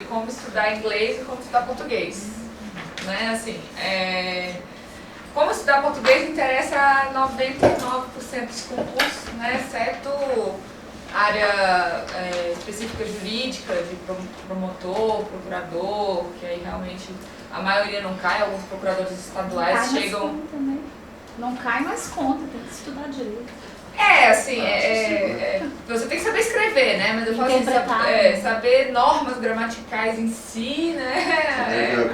como estudar inglês e como estudar português. Né? Assim, como estudar português interessa a 99% dos concursos, né? Exceto área específica jurídica, de promotor, procurador, que aí realmente a maioria não cai, alguns procuradores estaduais chegam... Não cai, mas conta, tem que estudar direito. Você tem que saber escrever, né? Mas eu falo assim, saber normas gramaticais em si, né?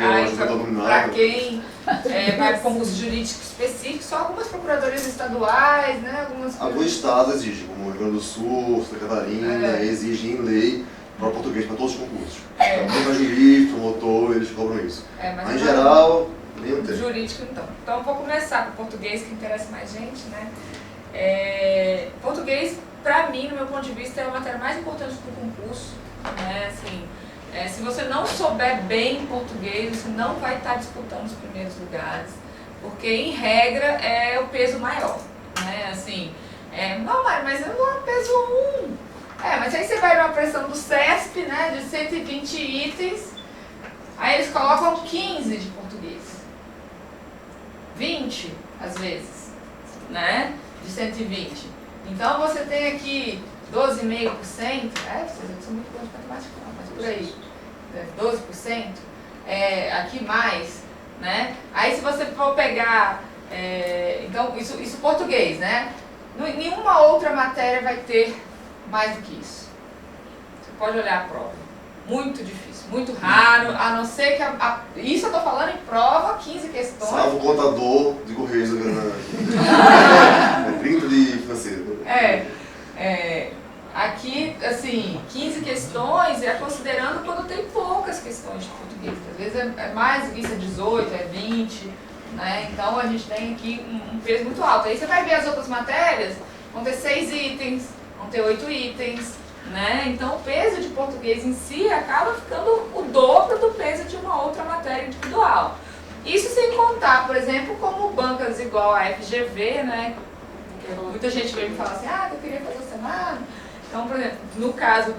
Para quem vai para concurso jurídico específico, só algumas procuradorias estaduais, né? Alguns estados exigem, como o Rio Grande do Sul, Santa Catarina, exigem em lei para português para todos os concursos. Então, para juiz, promotor, eles cobram isso. Mas em geral, nem tem. Jurídico, então. Então, eu vou começar com o português, que interessa mais gente, né? Português, para mim, no meu ponto de vista, é a matéria mais importante do concurso, né? Assim, se você não souber bem português, você não vai estar disputando os primeiros lugares, porque, em regra, é o peso maior, né? Assim, não, mas eu não peso 1. Mas aí você vai numa pressão do CESP, né, de 120 itens, aí eles colocam 15 de português, 20, às vezes, né? De 120. Então você tem aqui 12,5%, vocês são muito bons de matemática, não, mas por aí, 12%, aqui mais, né? Aí se você for pegar, então isso português, né? Nenhuma outra matéria vai ter mais do que isso. Você pode olhar a prova. Muito difícil, muito raro, a não ser que isso eu tô falando em prova, 15 questões. Salvo o contador de Correios da Granada. 30 de financeiro. Aqui, assim, 15 questões considerando quando tem poucas questões de português. Às vezes é mais, isso é 18, é 20, né? Então a gente tem aqui um peso muito alto. Aí você vai ver as outras matérias, vão ter 6 itens, vão ter 8 itens. Né? Então o peso de português em si acaba ficando o dobro do peso de uma outra matéria individual. Isso sem contar, por exemplo, como bancas igual a FGV, né? Porque muita gente veio me falar assim, eu queria fazer o Senado. Então, por exemplo, no caso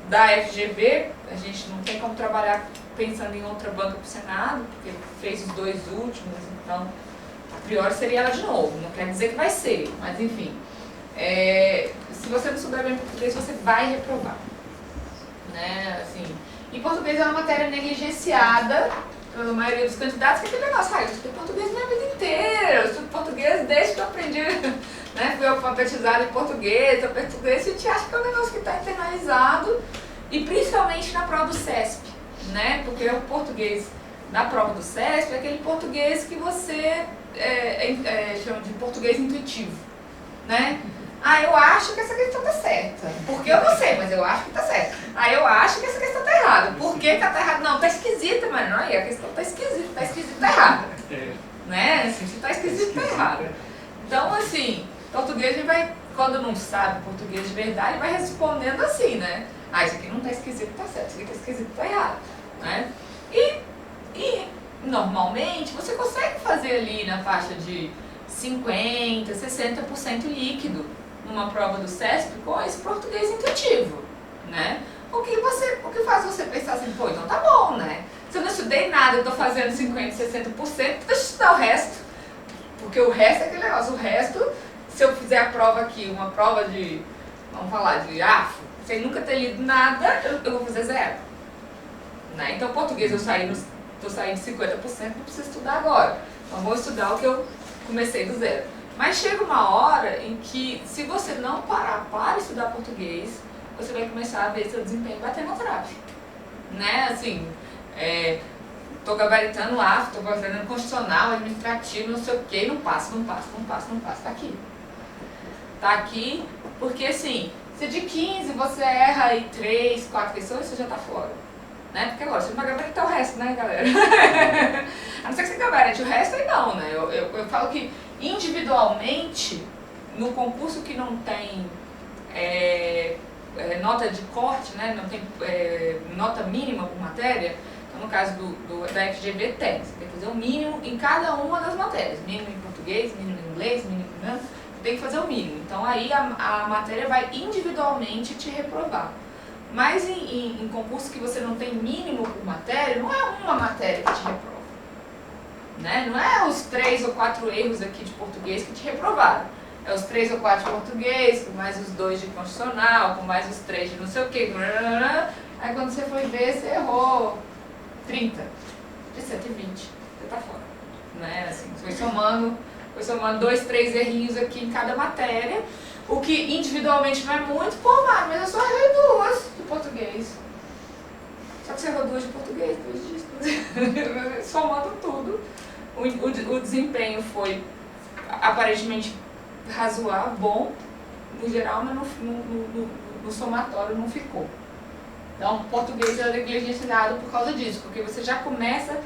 da FGV, a gente não tem como trabalhar pensando em outra banca para o Senado, porque fez os 2 últimos, então a priori seria ela de novo, não quer dizer que vai ser, mas enfim. Se você não souber bem português, você vai reprovar, né? Assim, e português é uma matéria negligenciada pela maioria dos candidatos, que é aquele negócio, eu estudo português minha vida inteira, eu estudo português desde que eu aprendi, né? Fui alfabetizada em português, a gente acha que é um negócio que está internalizado, e principalmente na prova do CESP, né? Porque o português na prova do CESP é aquele português que você chama de português intuitivo, né? Eu acho que essa questão tá certa. Porque eu não sei, mas eu acho que tá certa. Eu acho que essa questão tá errada. Por que tá errada? Não, tá esquisita, mano. Aí a questão tá esquisita, tá errada. Né? Assim, se tá esquisito, tá errado. Então, assim, português, ele vai, quando não sabe português de verdade, vai respondendo assim, né? Isso aqui não tá esquisito, tá certo. Isso aqui tá esquisito, tá errado. Né? E normalmente, você consegue fazer ali na faixa de 50%, 60% líquido numa prova do CESP com esse português intuitivo, né? O que faz você pensar assim, então tá bom, né? Se eu não estudei nada, eu tô fazendo 50%, 60%, deixa eu estudar o resto. Porque o resto é aquele negócio, o resto, se eu fizer a prova aqui, uma prova de, vamos falar, de AFO, sem nunca ter lido nada, eu vou fazer 0. Né? Então português tô saindo de 50%, não preciso estudar agora. Então vou estudar o que eu comecei do 0. Mas chega uma hora em que, se você não parar para estudar português, você vai começar a ver seu desempenho bater na trave. Né? Assim, tô gabaritando AFO, tô fazendo constitucional, administrativo, não sei o quê, não passa, tá aqui. Tá aqui, porque assim, se de 15 você erra aí 3, 4 questões, você já tá fora. Né? Porque agora você não vai gabaritar o resto, né, galera? A não ser que você gabarite o resto, aí não, né? Eu falo que individualmente, no concurso que não tem nota de corte, né? Não tem nota mínima por matéria, então no caso da FGV tem. Você tem que fazer o mínimo em cada uma das matérias. Mínimo em português, mínimo em inglês, mínimo em italiano, tem que fazer o mínimo. Então aí a matéria vai individualmente te reprovar. Mas em concurso que você não tem mínimo uma matéria que te reprova. Né? Não é os 3 ou 4 erros aqui de português que te reprovaram. É os 3 ou 4 de português, com mais os 2 de constitucional, com mais os 3 de não sei o quê. Aí quando você foi ver, você errou 30 de 120. Você tá fora. Né? Assim, foi somando 2, 3 errinhos aqui em cada matéria. O que individualmente não é muito, pô, mas eu só errei 2 de português. Só que você errou 2 de português, 2 de somando tudo. O desempenho foi aparentemente razoável, bom, no geral, mas no somatório não ficou. Então, português é negligenciado por causa disso, porque você já começa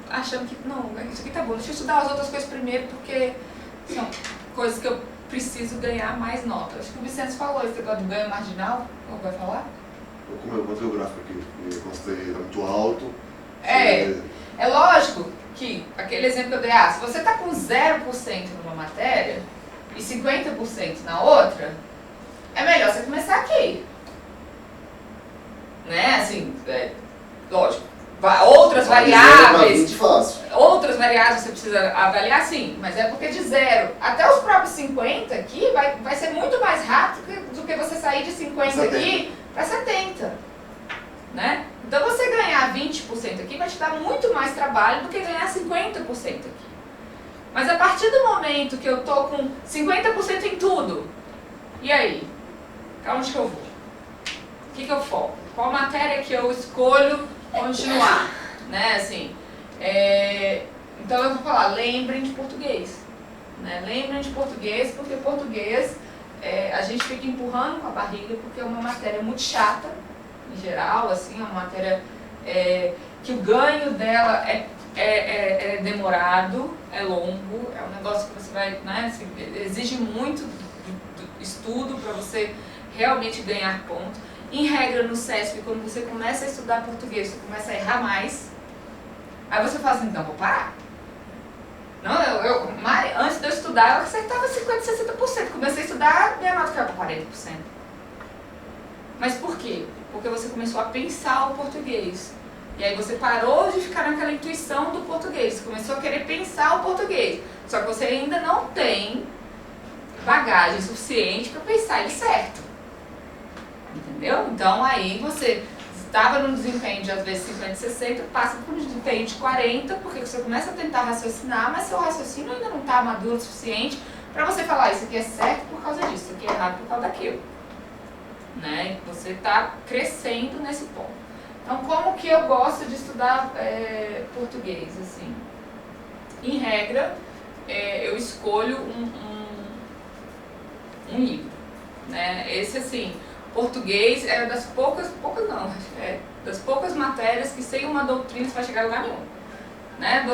achando que, não, isso aqui tá bom, deixa eu estudar as outras coisas primeiro, porque são coisas que eu preciso ganhar mais nota. Acho que o Vicente falou esse negócio do ganho marginal, qual vai falar? Como eu botei o gráfico aqui, eu considerei muito alto. É lógico que, aquele exemplo que eu dei, se você está com 0% numa matéria e 50% na outra, é melhor você começar aqui. Né? Assim, lógico, outras variáveis você precisa avaliar sim, mas é porque de 0 até os próprios 50 aqui vai ser muito mais rápido do que você sair de 50 aqui para 70. Né? Então você ganhar 20% aqui vai te dar muito mais trabalho do que ganhar 50% aqui. Mas a partir do momento que eu tô com 50% em tudo, e aí? Pra onde que eu vou? O que eu foco? Qual matéria que eu escolho continuar? Né? Assim, então eu vou falar, lembrem de português. Né? Lembrem de português, porque português a gente fica empurrando com a barriga, porque é uma matéria muito chata, em geral, assim, é uma matéria que o ganho dela é demorado, é longo, é um negócio que você vai, né, assim, exige muito estudo para você realmente ganhar ponto. Em regra, no CESP, quando você começa a estudar português, você começa a errar mais, aí você fala assim, então vou parar. Não, antes de eu estudar, eu acertava 50%, 60%. Comecei a estudar, minha nota caiu para 40%. Mas por quê? Porque você começou a pensar o português. E aí você parou de ficar naquela intuição do português. Você começou a querer pensar o português. Só que você ainda não tem bagagem suficiente para pensar ele certo. Entendeu? Então aí você estava num desempenho de às vezes 50, 60, passa para um desempenho de 40, porque você começa a tentar raciocinar, mas seu raciocínio ainda não está maduro o suficiente para você falar, isso aqui é certo por causa disso, isso aqui é errado por causa daquilo. Né? Você está crescendo nesse ponto. Então, como que eu gosto de estudar português? Assim? Em regra, eu escolho um livro. Né? Esse, assim, português é das das poucas matérias que sem uma doutrina você vai chegar a lugar nenhum. Né?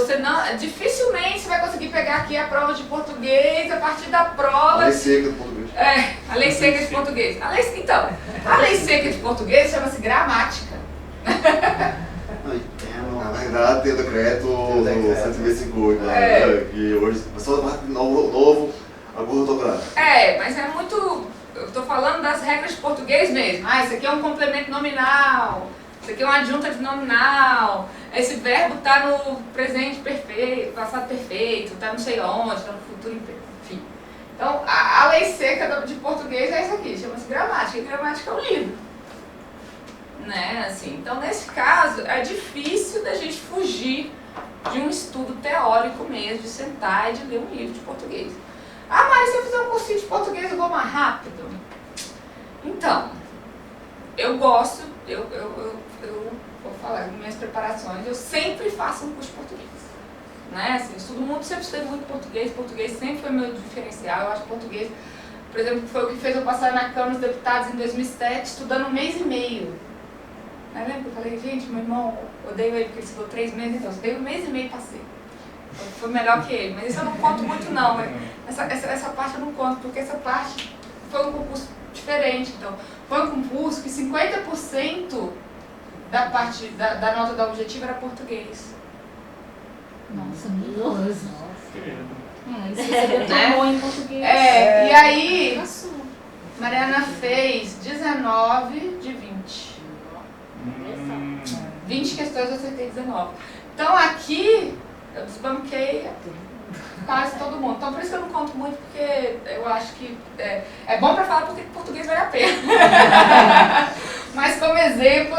Dificilmente você vai conseguir pegar aqui a prova de português a partir da prova. A lei seca de português. A lei seca de português. Então, a lei seca de português chama-se gramática. Na verdade, tem o decreto do 125, que hoje só parte novo acordo ortográfico. Mas é muito. Eu estou falando das regras de português mesmo. Isso aqui é um complemento nominal, isso aqui é uma adjunta de nominal, esse verbo está no presente perfeito, passado perfeito, está não sei onde, está no futuro imperfeito, enfim. Então, a lei seca de português é isso aqui, chama-se gramática, e gramática é um livro. Né? Assim, então, nesse caso, é difícil da gente fugir de um estudo teórico mesmo, de sentar e de ler um livro de português. Mas se eu fizer um cursinho de português, eu vou mais rápido? Então, eu gosto, eu vou falar, nas minhas preparações, eu sempre faço um curso de português. Né? Assim, eu estudo muito, sempre estudei muito português sempre foi meu diferencial. Eu acho que português, por exemplo, foi o que fez eu passar na Câmara dos Deputados em 2007, estudando 1 mês e meio. Aí lembra que eu falei, gente, meu irmão, odeio ele porque ele estudou 3 meses, então eu estudei 1 mês e meio e passei. Foi melhor que ele, mas isso eu não conto muito não, né? Essa parte eu não conto, porque essa parte foi um concurso diferente. Então, foi um concurso que 50% da parte da nota da objetiva era português. Nossa, nossa. Isso você tomou em português. E aí, Mariana fez 19 de 20. 20 questões eu acertei 19. Então aqui eu desbanquei quase todo mundo. Então por isso que eu não conto muito, porque eu acho que é bom para falar porque português vale a pena. Mas como exemplo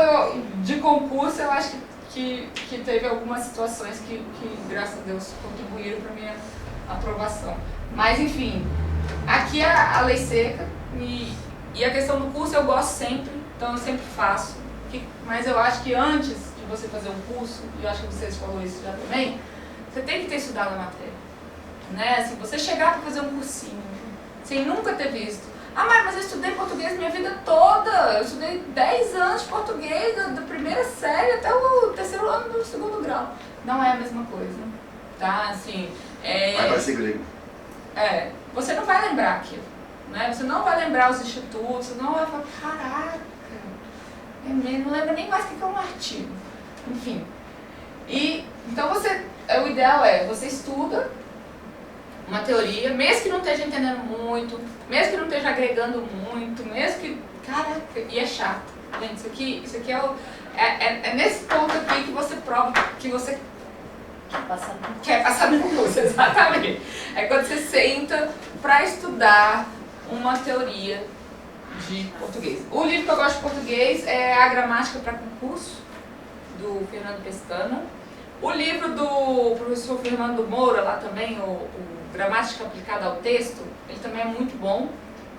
de concurso, eu acho que teve algumas situações que graças a Deus contribuíram para minha aprovação. Mas enfim, aqui é a lei seca e a questão do curso eu gosto sempre, então eu sempre faço. Mas eu acho que antes de você fazer um curso, e eu acho que vocês falaram isso já também, você tem que ter estudado a matéria. Né? Assim, você chegar para fazer um cursinho, sem nunca ter visto. Ah, mas eu estudei português minha vida toda. Eu estudei 10 anos de português, da primeira série até o terceiro ano do segundo grau. Não é a mesma coisa, tá? Assim, vai parecer grego. Você não vai lembrar aquilo, né? Você não vai lembrar os institutos, você não vai falar, caraca, não lembra nem mais o que é um artigo. Enfim. Então o ideal você estuda uma teoria, mesmo que não esteja entendendo muito, mesmo que não esteja agregando muito, mesmo que, caraca, e é chato. Gente, isso aqui é nesse ponto aqui que você prova que você quer passar no curso, exatamente. É quando você senta para estudar uma teoria de português. O livro que eu gosto de português é A Gramática para Concurso, do Fernando Pestana. O livro do professor Fernando Moura, lá também, o Gramática Aplicada ao Texto, ele também é muito bom,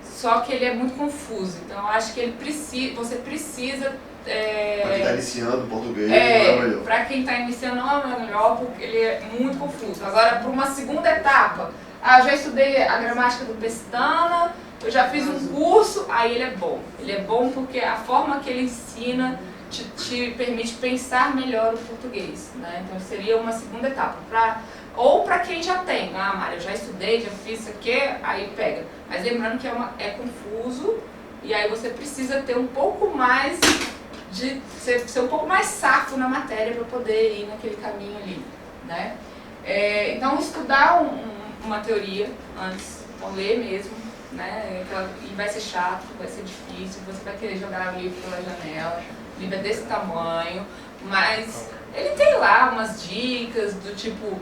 só que ele é muito confuso. Então eu acho que você precisa... Para quem está iniciando português, não é o melhor. Para quem está iniciando não é o melhor, porque ele é muito confuso. Agora, para uma segunda etapa, eu já estudei a gramática do Pestana, eu já fiz um curso, aí ele é bom. Ele é bom porque a forma que ele ensina te permite pensar melhor o português, né? Então seria uma segunda etapa. Ou para quem já tem, Mário, eu já estudei, já fiz isso aqui, aí pega. Mas lembrando que é confuso, e aí você precisa ter um pouco mais ser um pouco mais safo na matéria para poder ir naquele caminho ali, né? Então estudar uma teoria antes, ou ler mesmo, né? E vai ser chato, vai ser difícil, você vai querer jogar o livro pela janela, o livro é desse tamanho, mas ele tem lá umas dicas do tipo,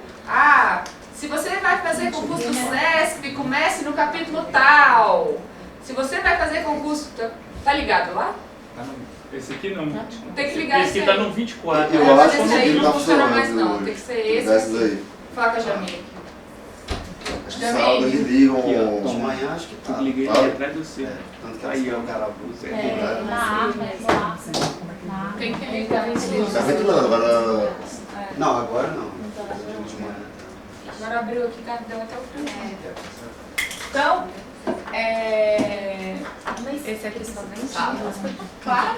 se você vai fazer concurso do SESP, comece no capítulo tal. Se você vai fazer concurso, tá ligado lá? Esse aqui não. Tem que ligar esse aqui tá no 24. Eu acho que esse aí não tá funciona mais funcionando não, tem que ser esse desses aqui. aí. Fala com a Jamie aqui. Acho que sábado eles ligam. Aqui, ó. De manhã acho que tá. Liguei Tá. ele atrás do seu. Tanto que Aí, elas ó. ficaram carabuças. Na arma, Tem que Ele ligar. tá Tá ventilando, agora. Não, agora não. Então, De manhã. Agora abriu aqui, deu até o primeiro. Então, esse aqui só vem claro.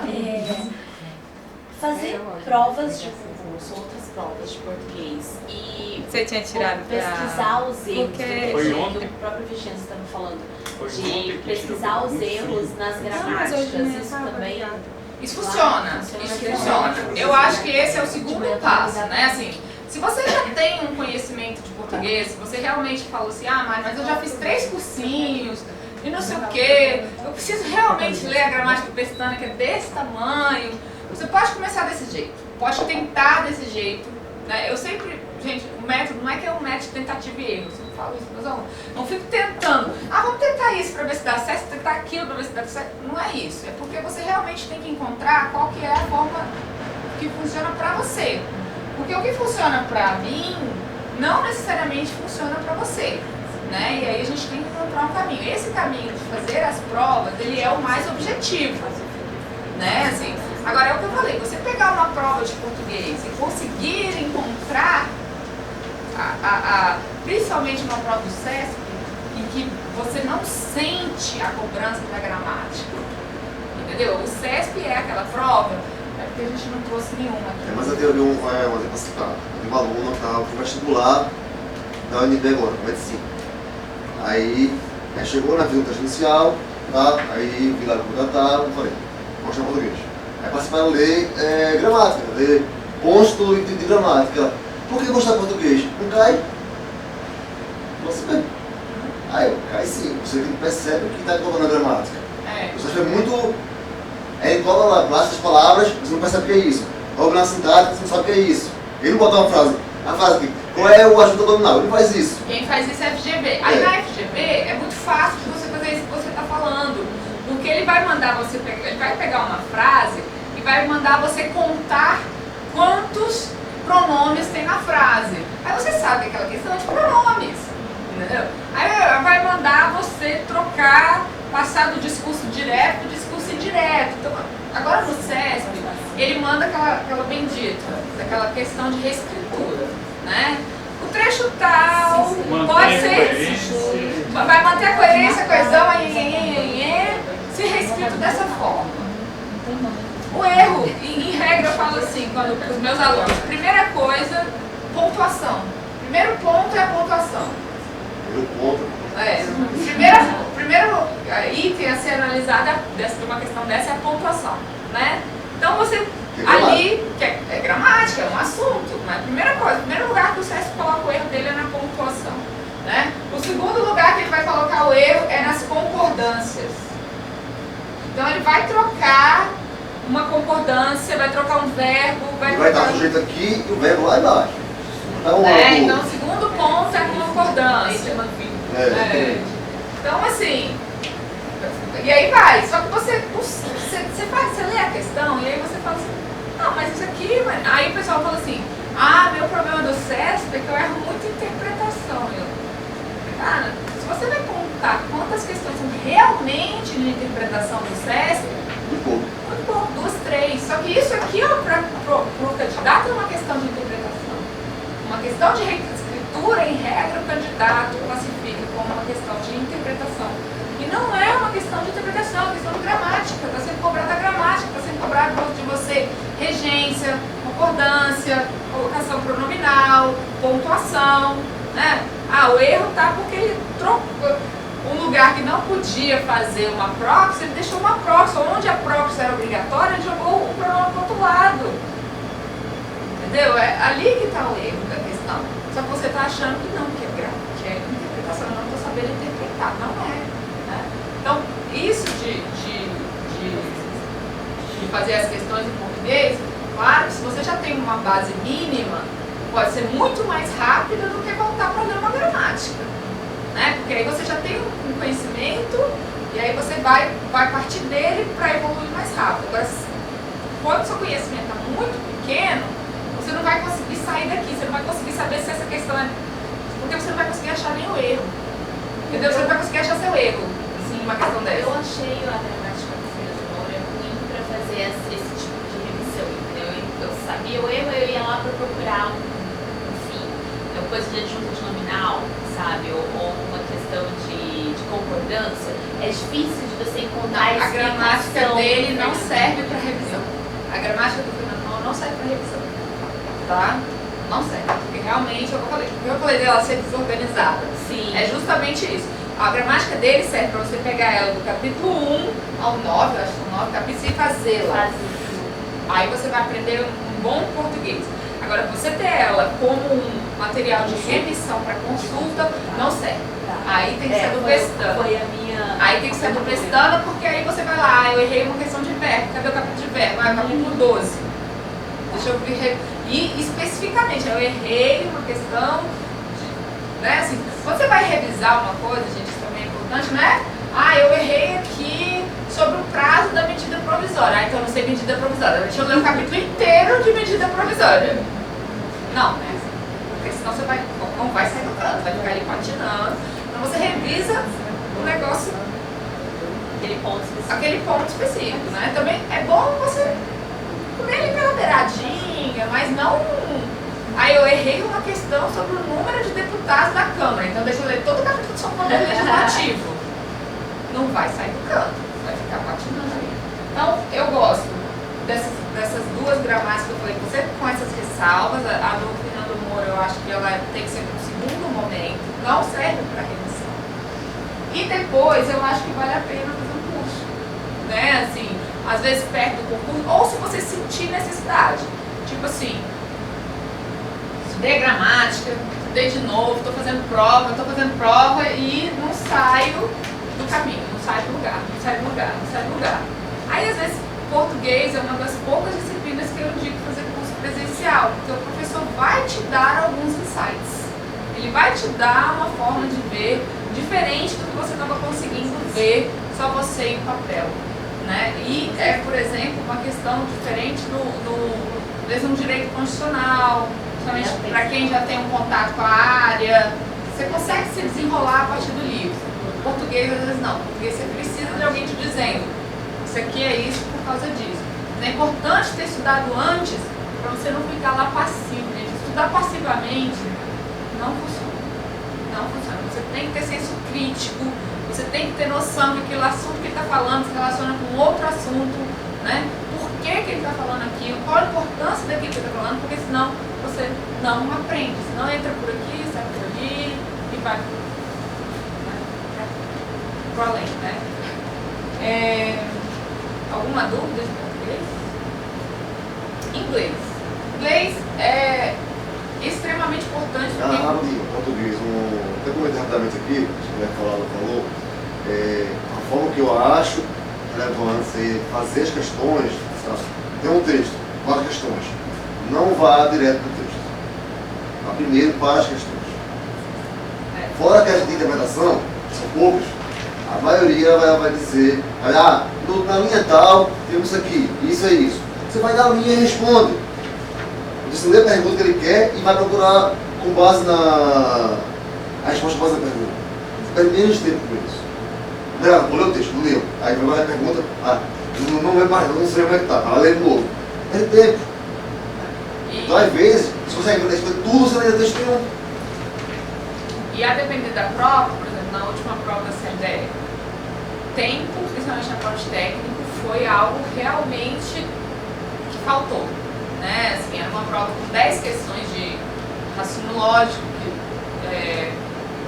Fazer provas de concurso, outras provas de português e Você tinha tirado pra... pesquisar os erros, Porque- Foi que ontem. o próprio Vigência está me falando, Foi ontem de que pesquisar tirou os muito erros frio. nas gramáticas, isso também... Isso funciona, Eu acho que esse é o segundo passo, né? Assim, se você já tem um conhecimento de português, se você realmente falou assim, mas eu já fiz 3 cursinhos e não sei o quê, eu preciso realmente ler a gramática do Pestana, que é desse tamanho. Você pode começar desse jeito, pode tentar desse jeito, né? Eu sempre, gente, o método não é que é um método de tentativa e erro, eu sempre falo isso, mas não fico tentando, vamos tentar isso para ver se dá certo, tentar aquilo para ver se dá certo, não é isso, é porque você realmente tem que encontrar qual que é a forma que funciona para você, porque o que funciona para mim, não necessariamente funciona para você, né? E aí a gente tem que encontrar um caminho, esse caminho de fazer as provas, ele é o mais objetivo, né? Assim, agora é o que eu falei, você pegar uma prova de português e conseguir encontrar, principalmente uma prova do SESP, em que você não sente a cobrança da gramática, entendeu? O SESP é aquela prova, porque a gente não trouxe nenhuma aqui. Mas eu tenho um exemplo pra citar. Eu tenho uma aluna que estava pro vestibular da UNB agora, medicina. Aí chegou na vida inicial, tá? Aí vi lá no contratado, falei, mostrar português. Aí passei para ler gramática, ler consto de gramática. Ela, por que gostar de português? Não cai? Você bem. Aí eu, cai sim, você percebe que está colocando a gramática. Você foi muito. Ele cola lá, passa as palavras, você não percebe o que é isso. Roubando a sintática, você não sabe o que é isso. Ele não bota uma frase aqui, qual é o ajunto abdominal? Ele faz isso. Quem faz isso é FGV. Aí na FGV é muito fácil de você fazer isso que você está falando. Porque ele vai mandar você pegar, ele vai pegar uma frase e vai mandar você contar quantos pronomes tem na frase. Aí você sabe que aquela questão é de pronomes. Entendeu? Aí vai mandar você trocar, passar do discurso direto para o discurso indireto. Então, agora no CESP, ele manda aquela bendita, aquela questão de reescritura, né? O trecho tal, pode ser, vai manter a coerência, a coesão, se reescrito dessa forma. O erro, em regra eu falo assim, quando para os meus alunos, primeira coisa, pontuação. Primeiro ponto é a pontuação. Primeiro item a ser analisado de uma questão dessa é a pontuação, né? Então você ali, que é gramática, é um assunto, mas primeira coisa, o primeiro lugar que o CESP coloca o erro dele é na pontuação, né? O segundo lugar que ele vai colocar o erro é nas concordâncias. Então ele vai trocar uma concordância, vai trocar um verbo, vai estar o sujeito aqui e o verbo lá embaixo. Então o segundo ponto é a concordância. Então assim, e aí vai, só que você lê a questão e aí você fala assim, não, mas isso aqui, aí o pessoal fala assim, meu problema do CESP é que eu erro muito interpretação. Cara, se você vai contar quantas questões são realmente de interpretação do CESP, muito pouco, 2, 3. Só que isso aqui, para o candidato, é uma questão de interpretação. Uma questão de reescritura, em regra, o candidato classifica como uma questão de interpretação. E não é uma questão de interpretação, é uma questão de gramática. Está sendo cobrada a gramática, está sendo cobrado de você regência, concordância, colocação pronominal, pontuação, né? O erro está porque ele trocou um lugar que não podia fazer uma proxy, ele deixou uma proxy. Onde a proxy era obrigatória, ele jogou o pronome para o outro lado. Entendeu? É ali que está o erro da questão. Só que você está achando que não, que é interpretação, eu não estou sabendo interpretar. Não é. Né? Então, isso de fazer as questões em português, claro que se você já tem uma base mínima, pode ser muito mais rápida do que voltar para ler uma gramática. Né? Porque aí você já tem um conhecimento e aí você vai partir dele para evoluir mais rápido. Agora, quando o seu conhecimento está muito pequeno, você não vai conseguir sair daqui, você não vai conseguir saber se essa questão é... Porque você não vai conseguir achar nem o erro. Entendeu? Você não vai conseguir achar seu erro, assim, uma questão dessa. Eu achei a gramática do Folha de Moura ruim para fazer esse tipo de revisão, entendeu? Eu sabia o erro, eu ia lá para procurar coisa de adjunta de nominal, sabe? Ou uma questão de concordância. É difícil de você encontrar a gramática dele não serve para revisão. A gramática do Fernando não serve para revisão. Tá? Não serve. Porque realmente, eu falei dela ser desorganizada. Sim. É justamente isso. A gramática dele serve para você pegar ela do capítulo 1 ao 9, eu acho que são 9 capítulos, e fazê-la. Aí você vai aprender um bom português. Agora, você ter ela como um material de remissão para consulta, não serve. Aí tem que ser do pestana. Aí tem que ser do pestana, porque aí você vai lá, eu errei uma questão de verbo. Cadê o capítulo de verbo? Capítulo 12. Deixa eu ver. E especificamente, eu errei uma questão de, né, assim, quando você vai revisar uma coisa, gente, isso também é importante, né? Eu errei aqui sobre o prazo da medida provisória. Então eu não sei medida provisória. Deixa eu ler o capítulo inteiro de medida provisória. Não, né? Porque senão você não vai sair do canto, vai ficar ali patinando. Então você revisa o negócio, aquele ponto específico, né? Também é bom você comer ali pela beiradinha, mas não... Aí eu errei uma questão sobre o número de deputados da Câmara. Então deixa eu ler todo o capítulo do seu poder legislativo. Não vai sair do canto, vai ficar patinando ali. Então, eu gosto dessas duas gramáticas que eu falei, você com essas ressalvas, a do Fernando Moura, eu acho que ela tem que ser no segundo momento, não serve para remissão. E depois, eu acho que vale a pena fazer um curso, né, assim, às vezes perto do concurso, ou se você sentir necessidade, tipo assim, estudei gramática, estudei de novo, estou fazendo prova e não saio do caminho, não sai do lugar. Aí, às vezes, português é uma das poucas disciplinas que eu indico fazer essencial, porque o professor vai te dar alguns insights. Ele vai te dar uma forma de ver diferente do que você estava conseguindo ver só você em papel, né? E por exemplo, uma questão diferente às vezes um direito constitucional, principalmente para quem já tem um contato com a área, você consegue se desenrolar a partir do livro. Português, às vezes não. Português você precisa de alguém te dizendo, isso aqui é isso por causa disso. É importante ter estudado antes para você não ficar lá passivo, gente. Estudar passivamente não funciona. Não funciona. Você tem que ter senso crítico, você tem que ter noção de que o assunto que ele está falando se relaciona com outro assunto, né? Por que ele está falando aquilo, qual a importância daquilo que ele está falando, porque senão você não aprende. Senão entra por aqui, sai por ali e vai para além, né? Alguma dúvida de português? Inglês. Inglês é extremamente importante. Rapidinho, português. Até comentei rapidamente aqui, se falou, a forma que eu acho relevante fazer as questões, sabe? Tem um texto, 4 questões. Não vá direto para o texto. Vá primeiro para as questões. Fora que as de interpretação, são poucas, a maioria vai dizer, na linha tal, temos isso aqui, isso é isso. Você vai dar a linha e responde. Você lê a pergunta que ele quer e vai procurar com base a resposta com base na pergunta. Você perde menos tempo com isso. Não leu o texto, não leu. Aí vai mais a pergunta, não leu mais, não sei como é que tá, ler de novo. Perde tempo. Então, às vezes, se você consegue responder tudo, você não lê texto nenhum. E a depender da prova, por exemplo, na última prova da CDE, tempo, principalmente na prova de técnico, foi algo realmente que faltou. Né? Assim, era uma prova com 10 questões de raciocínio lógico, que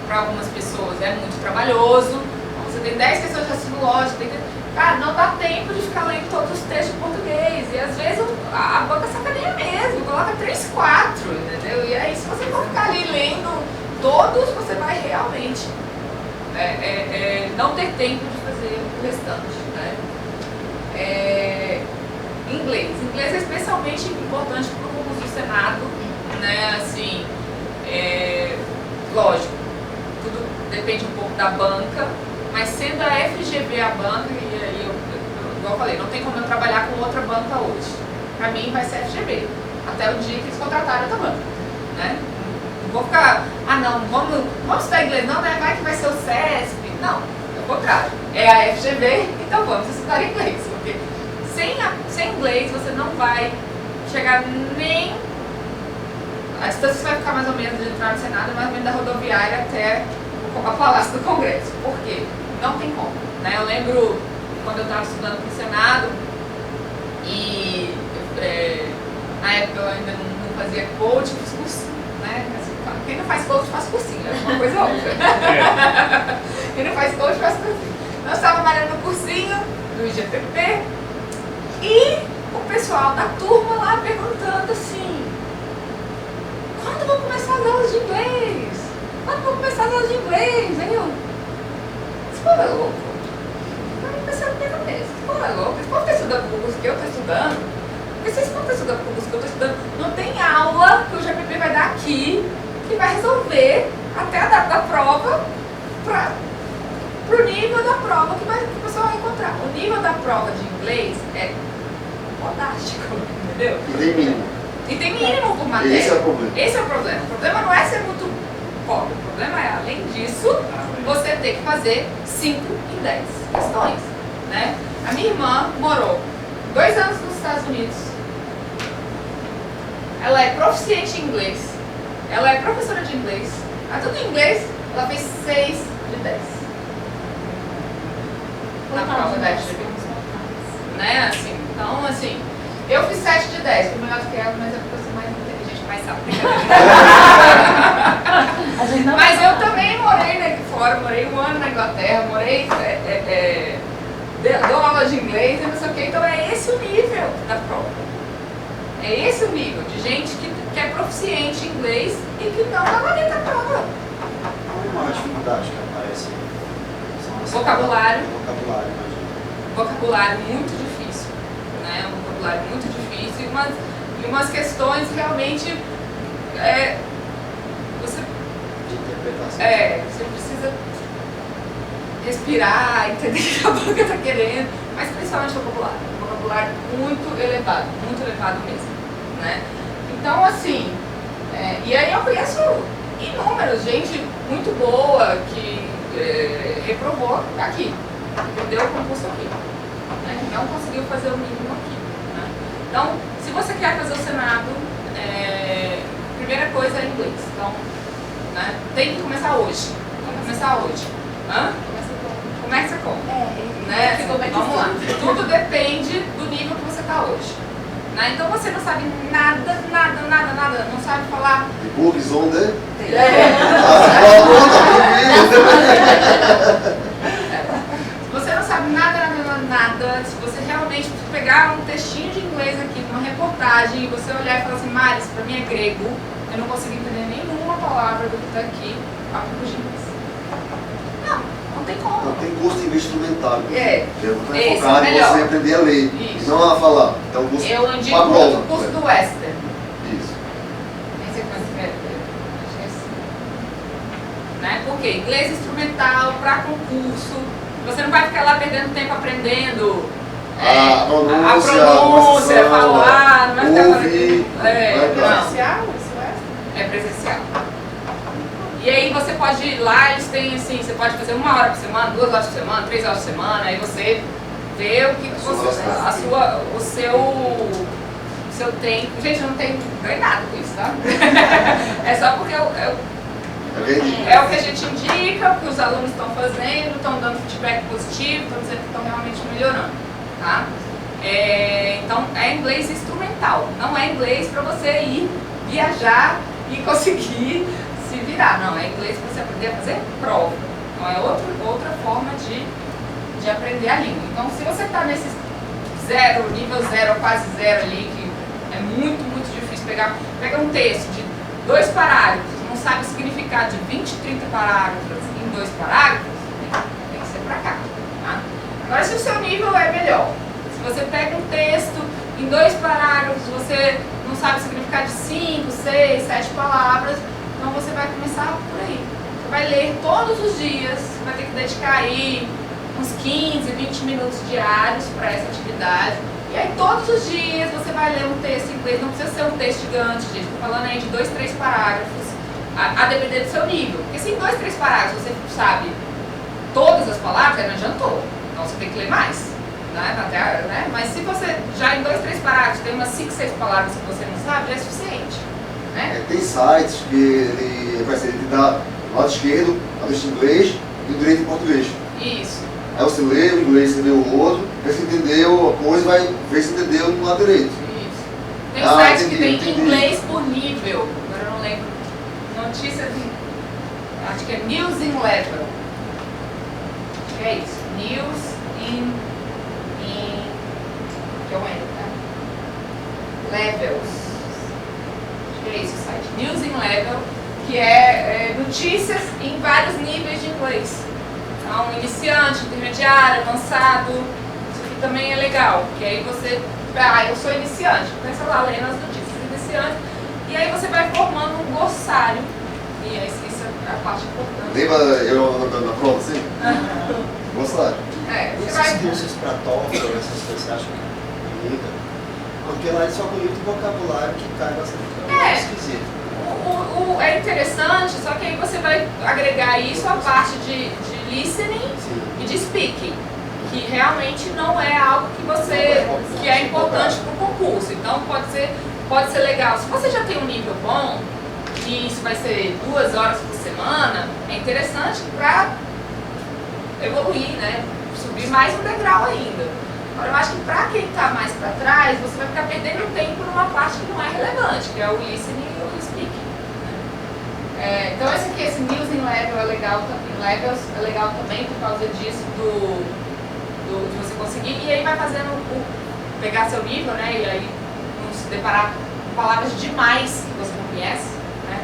para algumas pessoas é muito trabalhoso. Então, você tem 10 questões de raciocínio lógico, cara, não dá tempo de ficar lendo todos os textos em português. E às vezes a banca sacaneia mesmo, coloca 3, 4, entendeu? E aí, se você for ficar ali lendo todos, você vai realmente não ter tempo de fazer o restante, né? Inglês é especialmente importante para o concurso do Senado, né? Assim, lógico, tudo depende um pouco da banca, mas sendo a FGV a banca, igual eu falei, não tem como eu trabalhar com outra banca hoje. Para mim vai ser a FGV, até o dia que eles contratarem outra banca, né? Vou ficar, vamos estudar inglês, não, né? Vai que vai ser o CESP. Não, é o contrário. É a FGV, então vamos estudar inglês. Porque sem inglês você não vai chegar nem. A distância vai ficar mais ou menos de entrar no Senado, mais ou menos da rodoviária até o Palácio do Congresso. Por quê? Não tem como. Né? Eu lembro quando eu estava estudando para o Senado e na época eu ainda não fazia coach, fiz cursinho. Né? Quem não faz coach faz cursinho, é uma coisa óbvia. Quem não faz coach faz cursinho. Nós estávamos trabalhando no cursinho do IGPP e o pessoal da turma lá perguntando assim: quando vão começar as aulas de inglês? Quando vão começar as aulas de inglês? Aí eu, esse povo é louco. Eu pensei na minha cabeça, esse povo é louco. Esse povo está estudando o curso que eu estou estudando. Porque vocês não estão estudando o curso que eu estou estudando. Não tem aula que o GPP vai dar aqui que vai resolver até a data da prova para o nível da prova que o pessoal vai encontrar. O nível da prova de inglês é fantástico, entendeu? E tem mínimo. E tem mínimo por matéria. Esse é o problema. Esse é o problema. O problema não é ser muito pobre. O problema é, além disso, você ter que fazer 5 em 10 questões. Né? A minha irmã morou 2 anos nos Estados Unidos. Ela é proficiente em inglês. Ela é professora de inglês. Tudo em inglês. Ela fez 6 de 10. Na prova da FGV. Né? Assim, então, assim, eu fiz 7 de 10. Fui melhor do que ela, mas é porque eu sou mais inteligente, mais rápida. Mas eu também morei fora. Morei 1 ano na Inglaterra. Morei... dou aula de inglês e não sei o que. Então é esse o nível da prova. É esse o nível de gente que é proficiente em inglês e que não gabarita a prova. Qual é a maior dificuldade que aparece? Vocabulário. Vocabulário, imagina. Vocabulário muito difícil. Né? Um vocabulário muito difícil. e umas questões realmente você De interpretação. você precisa respirar, entender o que a boca está querendo, mas principalmente o vocabulário muito elevado mesmo, né? Então, assim, e aí eu conheço inúmeros, gente muito boa que reprovou aqui, entendeu? O concurso aqui, né? Que não conseguiu fazer o mínimo aqui, né? Então, se você quer fazer o Senado, primeira coisa é inglês, então, né? Tem que começar hoje, Hã? Começa como? Né? Vamos lá. Tudo depende do nível que você está hoje. Né? Então você não sabe nada, não sabe falar. De books on the... Se você não sabe nada, se você realmente pegar um textinho de inglês aqui, uma reportagem, e você olhar e falar assim, Maris, pra mim é grego, eu não consigo entender nenhuma palavra do que está aqui, aplico de inglês. Não tem como. Não, tem curso de inglês instrumental. Eu vou Esse focar é em melhor. você aprender a ler, Isso. e não a falar. Então, curso Eu indico pra prova, o curso né? do Western. Isso. Nem sei como escreve, acho que é assim. Né? Porque inglês instrumental para concurso, você não vai ficar lá perdendo tempo aprendendo A pronúncia, a falar, não vai ficar ouvir, não. Presencial, isso é? É presencial. E aí você pode ir lá, eles têm assim, você pode fazer 1 hora por semana, 2 horas por semana, 3 horas por semana, aí você vê o que você, o seu tempo. Gente, eu não tenho ganho nada com isso, tá? É só porque é o que a gente indica, o que os alunos estão fazendo, estão dando feedback positivo, estão dizendo que estão realmente melhorando, tá? Então é inglês instrumental, não é inglês para você ir viajar e conseguir se virar, não, é inglês para você aprender a fazer prova, não é outra forma de aprender a língua. Então se você está nesse nível 0, quase 0 ali, que é muito difícil pega um texto de 2 parágrafos, não sabe o significado de 20, 30 parágrafos em 2 parágrafos, tem que ser para cá, tá? Agora se o seu nível é melhor, se você pega um texto em 2 parágrafos, você não sabe o significado de 5, 6, 7 palavras, então você vai começar por aí. Você vai ler todos os dias, você vai ter que dedicar aí uns 15, 20 minutos diários para essa atividade. E aí todos os dias você vai ler um texto em inglês, não precisa ser um texto gigante, gente, estou falando aí de 2, 3 parágrafos, a depender do seu nível. Porque se em 2, 3 parágrafos você sabe todas as palavras, aí não adiantou, então você tem que ler mais. Né? Mas se você já em 2, 3 parágrafos tem umas 5, 6 palavras que você não sabe, já é suficiente. Né? Tem sites que ele dá do lado esquerdo a texto em inglês e o direito em português. Isso. Aí você lê o inglês, você lê o outro, vê se entendeu a coisa e vai ver se entendeu no lado direito. Isso. Tem sites que tem inglês por nível, agora eu não lembro. Notícias, acho que é News in Level. Acho que é isso. News in que é um N, tá? Levels. Acho que é isso o site. News in Level, que é notícias em vários níveis de inglês. Então, iniciante, intermediário, avançado. Isso aqui também é legal, porque aí você... eu sou iniciante, começa lá lendo as notícias iniciantes, e aí você vai formando um glossário. E isso é a parte importante. Lembra eu na prova assim? Glossário. E esses cursos para TOEFL, essas coisas, você acha que liga? Porque lá eles só com muito vocabulário que cai bastante esquisito. É interessante, só que aí você vai agregar isso à parte de listening e de speaking, que realmente não é algo que é importante para o concurso. Então pode ser legal. Se você já tem um nível bom, e isso vai ser 2 horas por semana, é interessante para evoluir, né? Subir mais um degrau ainda. Agora eu acho que para quem está mais para trás, você vai ficar perdendo tempo numa parte que não é relevante, que é o listening e o speaking. Então esse News in Level é legal, Levels é legal também por causa disso, de você conseguir, e aí vai fazendo pegar seu nível, né, e aí não se deparar com palavras demais que você não conhece, né,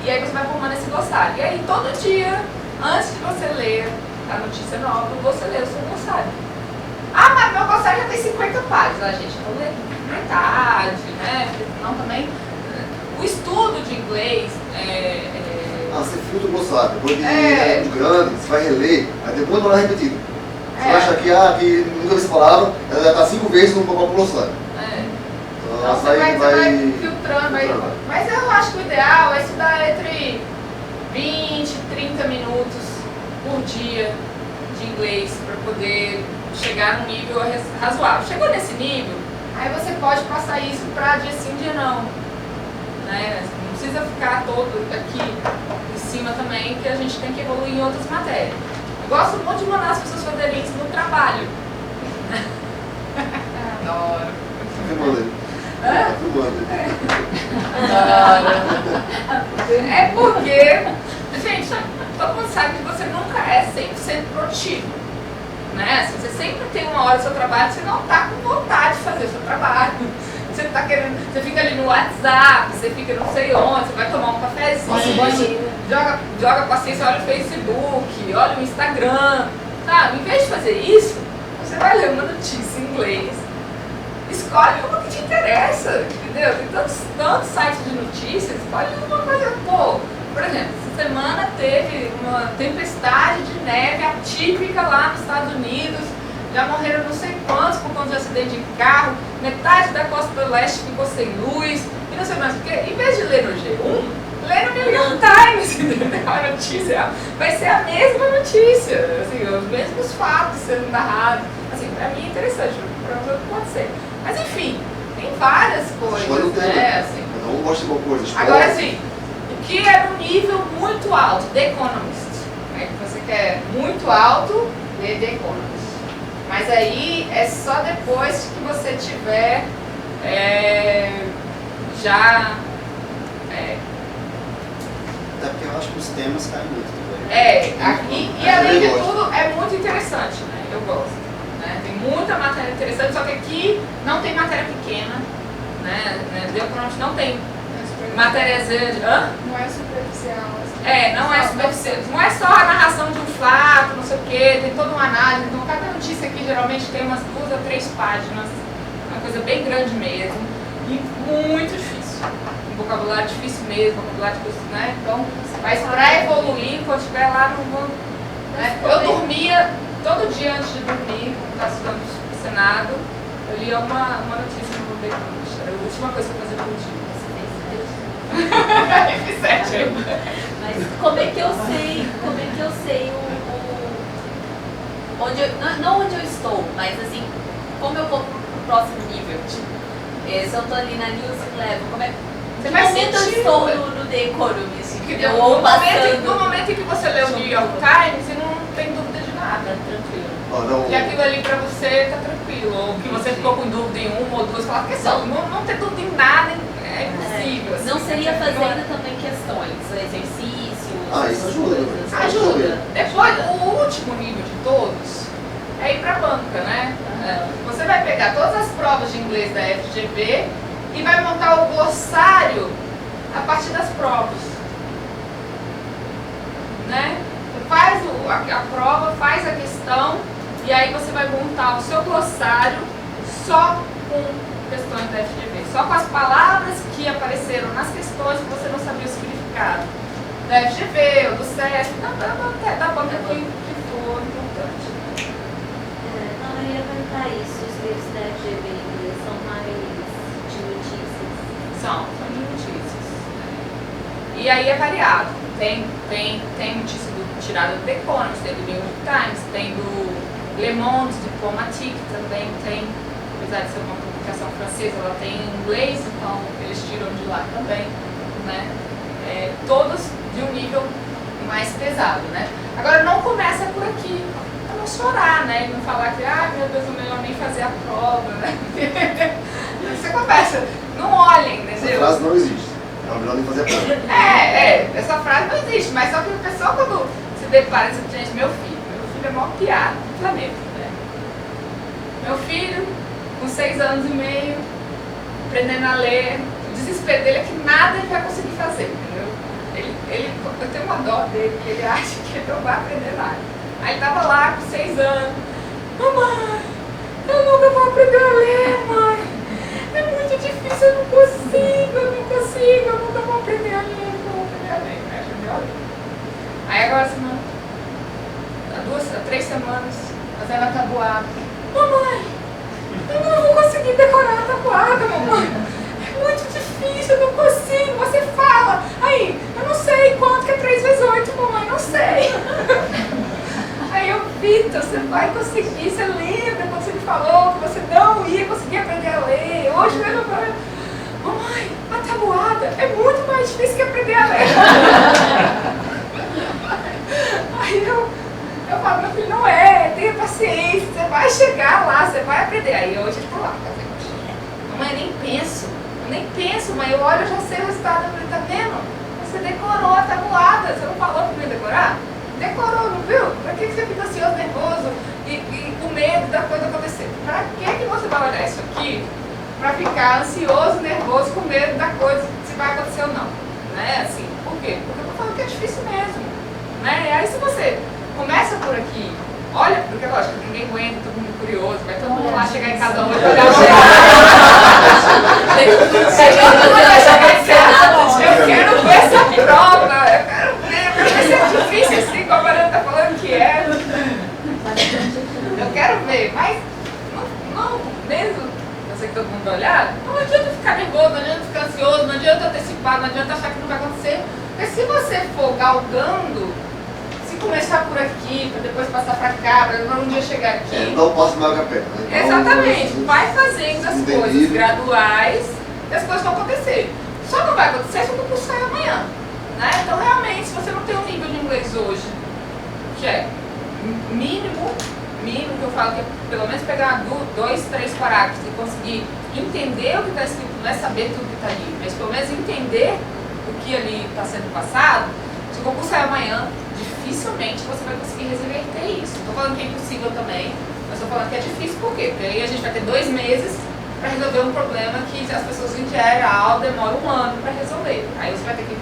e aí você vai formando esse glossário. E aí todo dia, antes de você ler a notícia nova, você lê o seu glossário. Ah, mas meu glossário já tem 50 páginas, gente, então lê. metade, né? Porque senão também o estudo de inglês Você filtra o glossário, depois de muito grande, você vai reler, aí depois não é repetido. Você vai achar que nunca vi essa palavra, ela já está 5 vezes no próprio glossário. Então você vai filtrando. Mas eu acho que o ideal é estudar entre 20 e 30 minutos por dia de inglês para poder chegar num nível razoável. Chegou nesse nível, aí você pode passar isso para dia sim, dia não. Né? Não precisa ficar todo aqui em cima também, que a gente tem que evoluir em outras matérias. Eu gosto muito de mandar as pessoas fazerem isso no trabalho. Adoro. Tá filmando ele. É porque, gente, todo mundo sabe que você nunca é 100% produtivo, né? Você sempre tem uma hora do seu trabalho que você não está com vontade de fazer o seu trabalho. Você tá querendo, você fica ali no WhatsApp, você fica não sei onde, você vai tomar um cafezinho, joga paciência, olha o Facebook, olha o Instagram, sabe? Em vez de fazer isso, você vai ler uma notícia em inglês. Escolhe uma que te interessa, entendeu? Tem tantos sites de notícias, escolhe uma coisa, por exemplo, essa semana teve uma tempestade de neve atípica lá nos Estados Unidos, já morreram não sei quantos por conta de acidente de carro, metade da costa leste ficou sem luz, e não sei mais o que. Em vez de ler no G1, lê no New York Times, entendeu? A notícia vai ser a mesma notícia, assim, os mesmos fatos sendo narrados. Assim, pra mim é interessante, pra outro pode ser. Mas enfim, tem várias coisas, né? Assim. Cada um gosta de uma coisa. Agora assim, o que é um nível muito alto? The Economist. Né? Você quer muito alto, lê The Economist. Mas aí é só depois que você tiver Até porque eu acho que os temas caem muito também. E além de tudo, é muito interessante, né? Eu gosto. Né? Tem muita matéria interessante, só que aqui não tem matéria pequena, né? The Economist não tem matérias... Não é superficial. Não é superficial. Não é só a narração de um fato, não sei o quê, tem toda uma análise. Então, cada notícia aqui geralmente tem umas 2 a 3 páginas, uma coisa bem grande mesmo, e muito difícil. Um vocabulário difícil mesmo, vocabulário difícil, né? Então, mas para evoluir, quando estiver lá no mundo. Né? Eu dormia todo dia antes de dormir, quando estava estudando no Senado, eu lia uma notícia no The Economist. Era a última coisa que eu fazia por dia. F7 ainda. Mas como é que eu sei não onde eu estou, mas assim, como eu vou pro próximo nível? Se eu tô ali na News Level, como é que momento eu estou no The Economist? No momento em que você lê o New York Times, você não tem dúvida de nada, tranquilo. E aquilo ali pra você tá tranquilo. Ou que você ficou com dúvida em uma ou duas, fala, porque só não ter dúvida em nada é impossível. Assim, não seria fazendo também questões, exercícios. Isso ajuda. Ajuda. Depois, o último nível de todos é ir pra banca, né? Você vai pegar todas as provas de inglês da FGV e vai montar o glossário a partir das provas. Né? Você faz a prova, faz a questão e aí você vai montar o seu glossário só com questões da FGV, só com as palavras que apareceram nas questões que você não sabia o significado. Da FGV ou do SESC, da banca que for importante. Não, eu ia perguntar isso, os livros da FGV em inglês são mais de notícias? São de notícias. E aí é variado. Tem notícia tirada do The Economist, tem do New York Times, tem do Le Monde Diplomatique também, tem, apesar de ser uma publicação francesa, ela tem em inglês, então eles tiram de lá também, né? Todos de um nível mais pesado, né? Agora não começa por aqui, pra não chorar, né? E não falar que, meu Deus, é melhor nem fazer a prova, né? Você começa, não olhem, entendeu? Essa frase não existe. É melhor nem fazer a prova. Essa frase não existe, mas só que o pessoal quando se depara com gente, meu filho é a maior piada do planeta, né? Meu filho, com 6 anos e meio, aprendendo a ler, o desespero dele é que nada ele vai conseguir fazer, entendeu? Eu tenho uma dó dele, que ele acha que ele não vai aprender nada. Aí ele tava lá com 6 anos, mamãe, eu nunca vou aprender a ler, mãe. é muito difícil, eu nunca vou aprender a ler, Aí agora semana, há 3 semanas, fazendo a tabuada. Mamãe, eu não vou conseguir decorar a tabuada, mamãe. É muito difícil, eu não consigo. Você fala. Aí, eu não sei quanto que é 3 vezes 8, mamãe, não sei. Aí eu, Vitor, você vai conseguir, você lembra quando você me falou que você não ia conseguir aprender a ler. Hoje eu não. Mamãe, a tabuada é muito mais difícil que aprender a ler. Aí eu falo, meu filho, não é, tenha paciência, você vai chegar lá, você vai aprender. Aí hoje ele tá lá, mamãe, eu nem penso, mãe, eu olho, eu já sei o resultado. Eu falei, tá vendo? Você decorou a tabuada, você não falou pra mim decorar? Decorou, não viu? Pra que você fica ansioso, nervoso e com medo da coisa acontecer? Pra que você vai olhar isso aqui? Pra ficar ansioso, nervoso, com medo da coisa, se vai acontecer ou não. Né? Assim, por quê? Porque eu tô falando que é difícil mesmo. Né? E aí se você começa por aqui, olha, porque lógico, ninguém aguenta, todo mundo curioso, vai todo mundo lá chegar em casa hoje e olhar eu quero ver essa prova, eu quero ver se é difícil assim, como a Mariana tá falando que é. Eu quero ver, mas não mesmo, eu sei que todo mundo vai olhar, não adianta ficar nervoso, não adianta ficar ansioso, não adianta antecipar, não adianta achar que não vai acontecer, porque se você for galgando, se começar por aqui, para depois passar para cá, para um dia chegar aqui. Não posso mais a pé, né? Exatamente, vai fazendo as coisas graduais e as coisas vão acontecer. Só não vai acontecer se o concurso sair amanhã. Né? Então, realmente, se você não tem um nível de inglês hoje, que é mínimo, que eu falo que é pelo menos pegar 2, 3 parágrafos e conseguir entender o que está escrito, não é saber tudo que está ali, mas pelo menos entender o que ali está sendo passado. Se o concurso sair amanhã, dificilmente você vai conseguir reverter isso. Não estou falando que é impossível também, mas estou falando que é difícil, por quê? Porque aí a gente vai ter 2 meses para resolver um problema que as pessoas em geral demoram 1 ano para resolver. Aí você vai ter que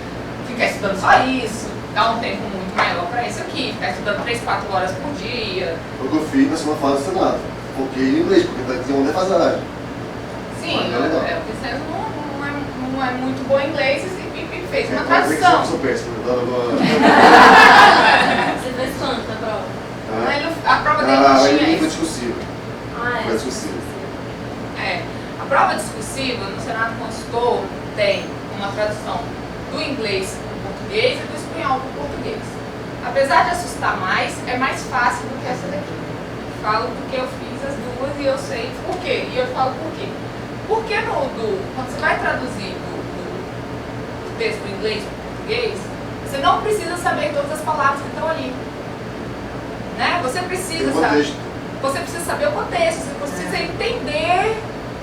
ficar estudando só isso, dar um tempo muito maior para isso aqui, ficar estudando 3, 4 horas por dia. O que eu fiz na segunda fase do Senado, porque em inglês, porque tinha uma defasagem. Sim, o Vicente não é muito bom em inglês e fez uma tradução. Eu sou péssimo, Você fez quanto na prova? A prova dele não tinha foi isso. discussível. É. Foi discussível. A prova discursiva no Senado Consultor tem uma tradução do inglês para o português e do espanhol para o português. Apesar de assustar mais, é mais fácil do que essa daqui. Falo porque eu fiz as duas e eu sei por quê. E eu falo por quê. Porque quando você vai traduzir do texto do inglês para o português, você não precisa saber todas as palavras que estão ali. Né? Você precisa saber o contexto, você precisa entender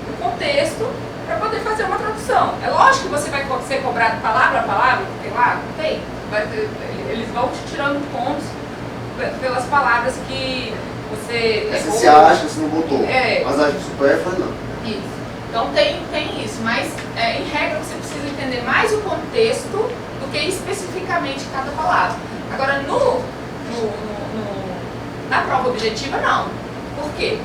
o contexto para poder fazer uma tradução. É lógico que você vai ser cobrado palavra a palavra, porque lá não tem. Eles vão te tirando pontos pelas palavras que você errou. Você acha que você não botou, mas acha que supérflua não. Isso. Então tem isso, mas em regra você precisa entender mais o contexto do que especificamente cada palavra. Agora na prova objetiva não. Por quê?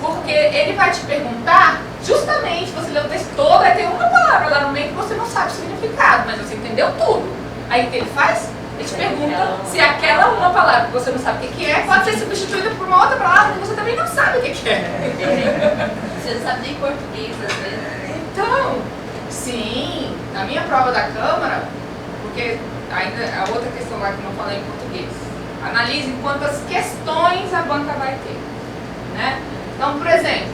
Porque ele vai te perguntar, justamente, você leu o texto todo, aí tem uma palavra lá no meio que você não sabe o significado, mas você entendeu tudo. Aí o que ele faz? Ele te pergunta se aquela uma palavra que você não sabe o que é, pode ser substituída por uma outra palavra que você também não sabe o que é. Você não sabe nem português, às vezes. Então, sim, na minha prova da Câmara, porque ainda a outra questão lá que eu não falei em português, analise quantas questões a banca vai ter. Né? Então, por exemplo,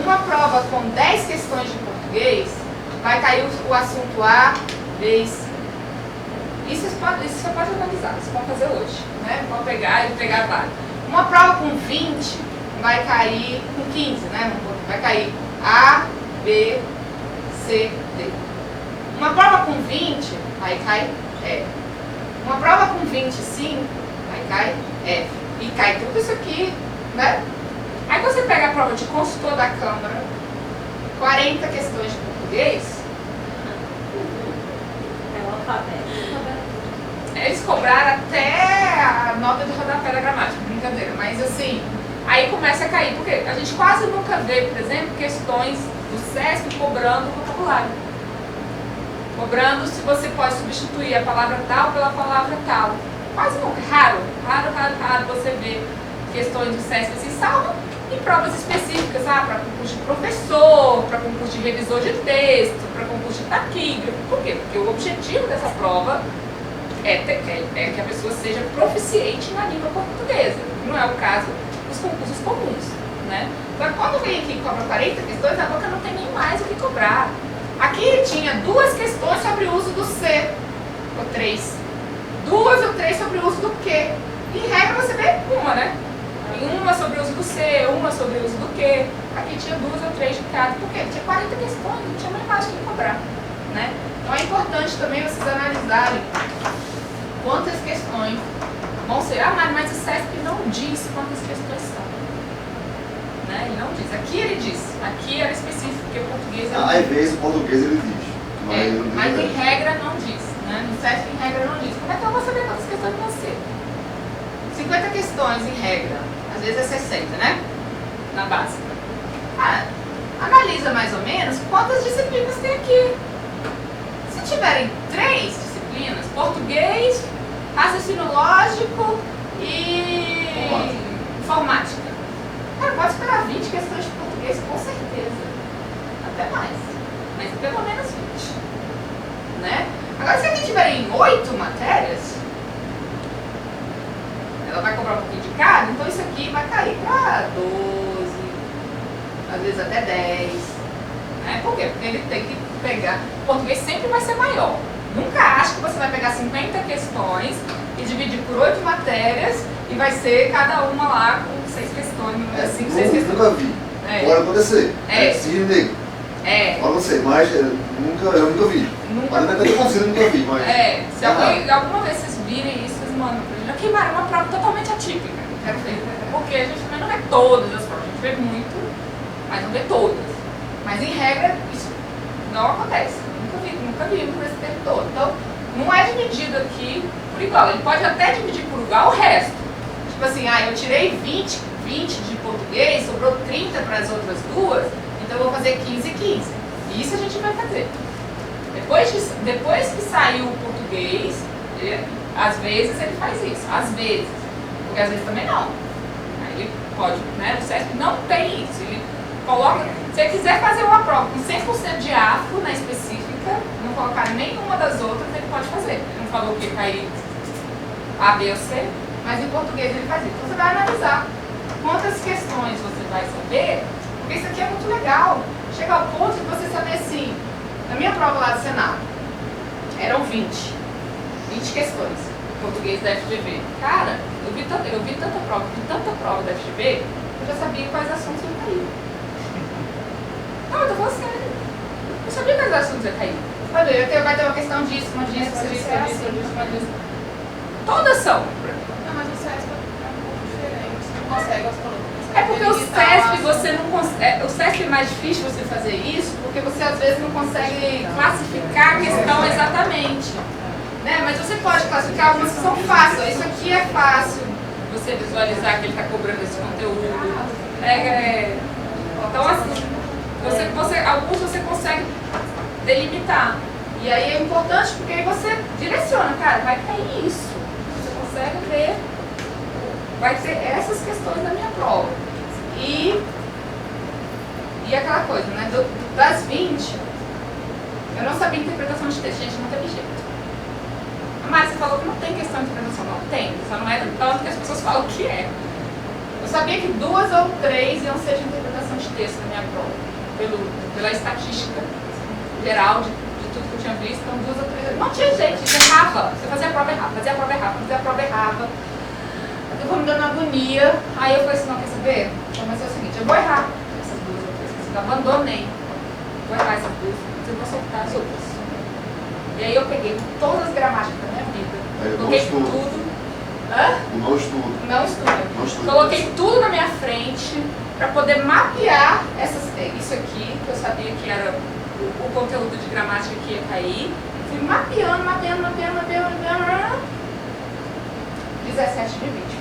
uma prova com 10 questões de português, vai cair o assunto A, B e C. Isso você pode analisar, vocês vão fazer hoje. Né? Vão pegar e pegar vários. Uma prova com 20 vai cair, com 15, né? Vai cair A, B, C, D. Uma prova com 20 vai cair E. Uma prova com 25 vai cair F. E cai tudo isso aqui, né? Aí você pega a prova de consultor da Câmara, 40 questões de português. É o alfabeto. Eles cobraram até a nota de rodapé da gramática, brincadeira. Mas assim, aí começa a cair, porque a gente quase nunca vê, por exemplo, questões do SESP cobrando o vocabulário. Cobrando se você pode substituir a palavra tal pela palavra tal. Quase nunca, raro você vê questões do SESP assim, salvo em provas específicas, para concurso de professor, para concurso de revisor de texto, para concurso de taquígrafo. Por quê? Porque o objetivo dessa prova é que a pessoa seja proficiente na língua portuguesa. Não é o caso dos concursos comuns, né? Mas quando vem aqui e cobra 40 questões, a boca não tem nem mais o que cobrar. Aqui ele tinha 2 questões sobre o uso do ser, ou 3. 2 ou 3 sobre o uso do que. Em regra você vê uma, né? Uma sobre o uso do ser, uma sobre o uso do que. Aqui tinha 2 ou 3 de cada. Por quê? Tinha 40 questões, não tinha nem mais o que cobrar, né? Então é importante também vocês analisarem quantas questões vão ser. Mas o SESP não diz quantas questões são. Né? Ele não diz. Aqui ele diz. Aqui era específico, porque o português é. Às vezes o português ele diz. Mas em regra não diz. Né? No SESP em regra não diz. Como é que eu vou saber quantas questões vão ser? 50 questões em regra. Às vezes é 60, né? Na básica. Analisa mais ou menos quantas disciplinas tem aqui. Se tiverem 3 disciplinas, português, raciocínio lógico e informática. Cara, pode esperar 20 questões de português, com certeza. Até mais. Mas pelo menos 20. Né? Agora, se aqui tiverem 8 matérias, ela vai cobrar um pouquinho de cada, então isso aqui vai cair para 12, às vezes até 10. Né? Por quê? Porque ele tem que pegar. O português sempre vai ser maior. Nunca acho que você vai pegar 50 questões e dividir por 8 matérias e vai ser cada uma lá com 6 questões, 5, 6 questões. Nunca vi. Pode acontecer. Cisne negro. Pode acontecer, mas eu nunca vi. Pode até ter acontecido, eu nunca vi. Mas... se alguma vez vocês virem isso, vocês mandam pra gente. Aqui, Mara, é uma prova totalmente atípica. Quero ver. Porque a gente também não vê todas as provas. A gente vê muito, mas não vê todas. Mas em regra, isso não acontece. Nunca vi esse tempo todo. Então, não é dividido aqui por igual. Ele pode até dividir por igual o resto. Tipo assim, eu tirei 20 de português, sobrou 30 para as outras 2, então eu vou fazer 15 e 15. Isso a gente vai fazer. Depois que saiu o português, às vezes ele faz isso. Às vezes. Porque às vezes também não. Aí ele pode, né? O SESP não tem isso. Ele coloca. Se ele quiser fazer uma prova com 100% de afro na específica, não colocar nenhuma das outras, ele pode fazer. Ele não falou que cair A, B ou C, mas em português ele faz isso. Então você vai analisar quantas questões você vai saber, porque isso aqui é muito legal. Chega ao ponto de você saber assim, na minha prova lá do Senado, eram 20 questões, português da FGV. Cara, eu vi tanta prova da FGV, eu já sabia quais assuntos iam cair. Não, eu tô falando sério. Eu sabia quais assuntos iam cair. Vai ter uma questão disso, uma disso. Todas são. Não, mas o SESP é um pouco diferente. Você não consegue, você falou. É porque o SESP você não consegue. O SESP é mais difícil você fazer isso, porque você às vezes não consegue classificar a questão exatamente. Né? Mas você pode classificar algumas que são fáceis. Isso aqui é fácil você visualizar que ele está cobrando esse conteúdo. Então assim, alguns você consegue delimitar. E aí é importante porque aí você direciona, cara, vai cair isso. Você consegue ver, vai ter essas questões na minha prova. E aquela coisa, né? Das 20, eu não sabia interpretação de texto, gente, não teve jeito. A Márcia falou que não tem questão de interpretação, não tem, só não é tanto que as pessoas falam que é. Eu sabia que 2 ou 3 iam ser de interpretação de texto na minha prova, pela estatística geral de tudo que eu tinha visto, então 2 ou 3. Não tinha jeito, você errava. Você fazia a prova errava. Eu vou me dando agonia. Aí eu falei assim, não, quer saber? Então, mas é o seguinte, eu vou errar essas 2 ou 3 questões. Eu abandonei. Vou errar essas 2, mas eu vou acertar as outras. E aí eu peguei todas as gramáticas da minha vida. Coloquei tudo. Não estudo. Não estudo. Coloquei tudo na minha frente para poder mapear isso aqui, que eu sabia que era o conteúdo de gramática que ia cair. Fui mapeando. 17 de 20.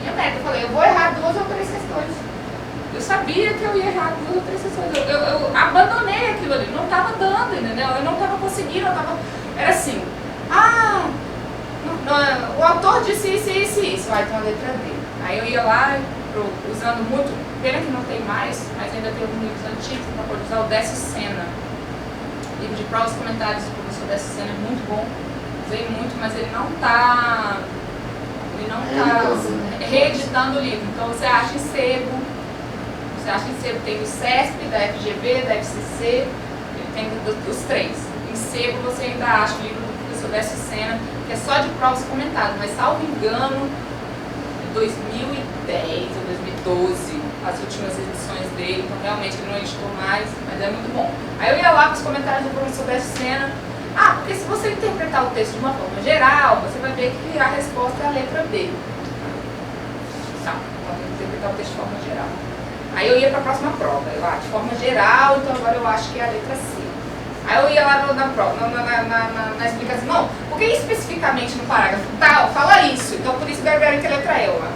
Minha meta, eu falei, eu vou errar 2 ou 3 questões. Eu sabia que eu ia errar 2 ou 3 sessões. Eu abandonei aquilo ali, não estava dando, entendeu? Eu não estava conseguindo, era assim, o autor disse isso, vai ter uma letra D. Aí eu ia lá, usando muito, pena que não tem mais, mas ainda tem alguns livros antigos, para poder usar o Décio Sena. Livro de provas e comentários do professor Décio Sena é muito bom, usei muito, mas ele não está reeditando o livro. Então você acha em sebo, tem do CESP, da FGV, da FCC, ele tem dos 3. Em sebo você ainda acha o livro do professor Décio Sena, que é só de provas e comentários, mas salvo engano, em 2010 ou 2012, as últimas edições dele, então realmente ele não editou mais, mas é muito bom. Aí eu ia lá para os comentários do professor Décio Sena, porque se você interpretar o texto de uma forma geral, você vai ver que a resposta é a letra B. Tá, então tem que interpretar o texto de forma geral. Aí eu ia para a próxima prova, de forma geral, então agora eu acho que é a letra C. Aí eu ia lá na prova, na explicação, não, porque especificamente no parágrafo tal, fala isso, então por isso que eu quero que a letra é lá.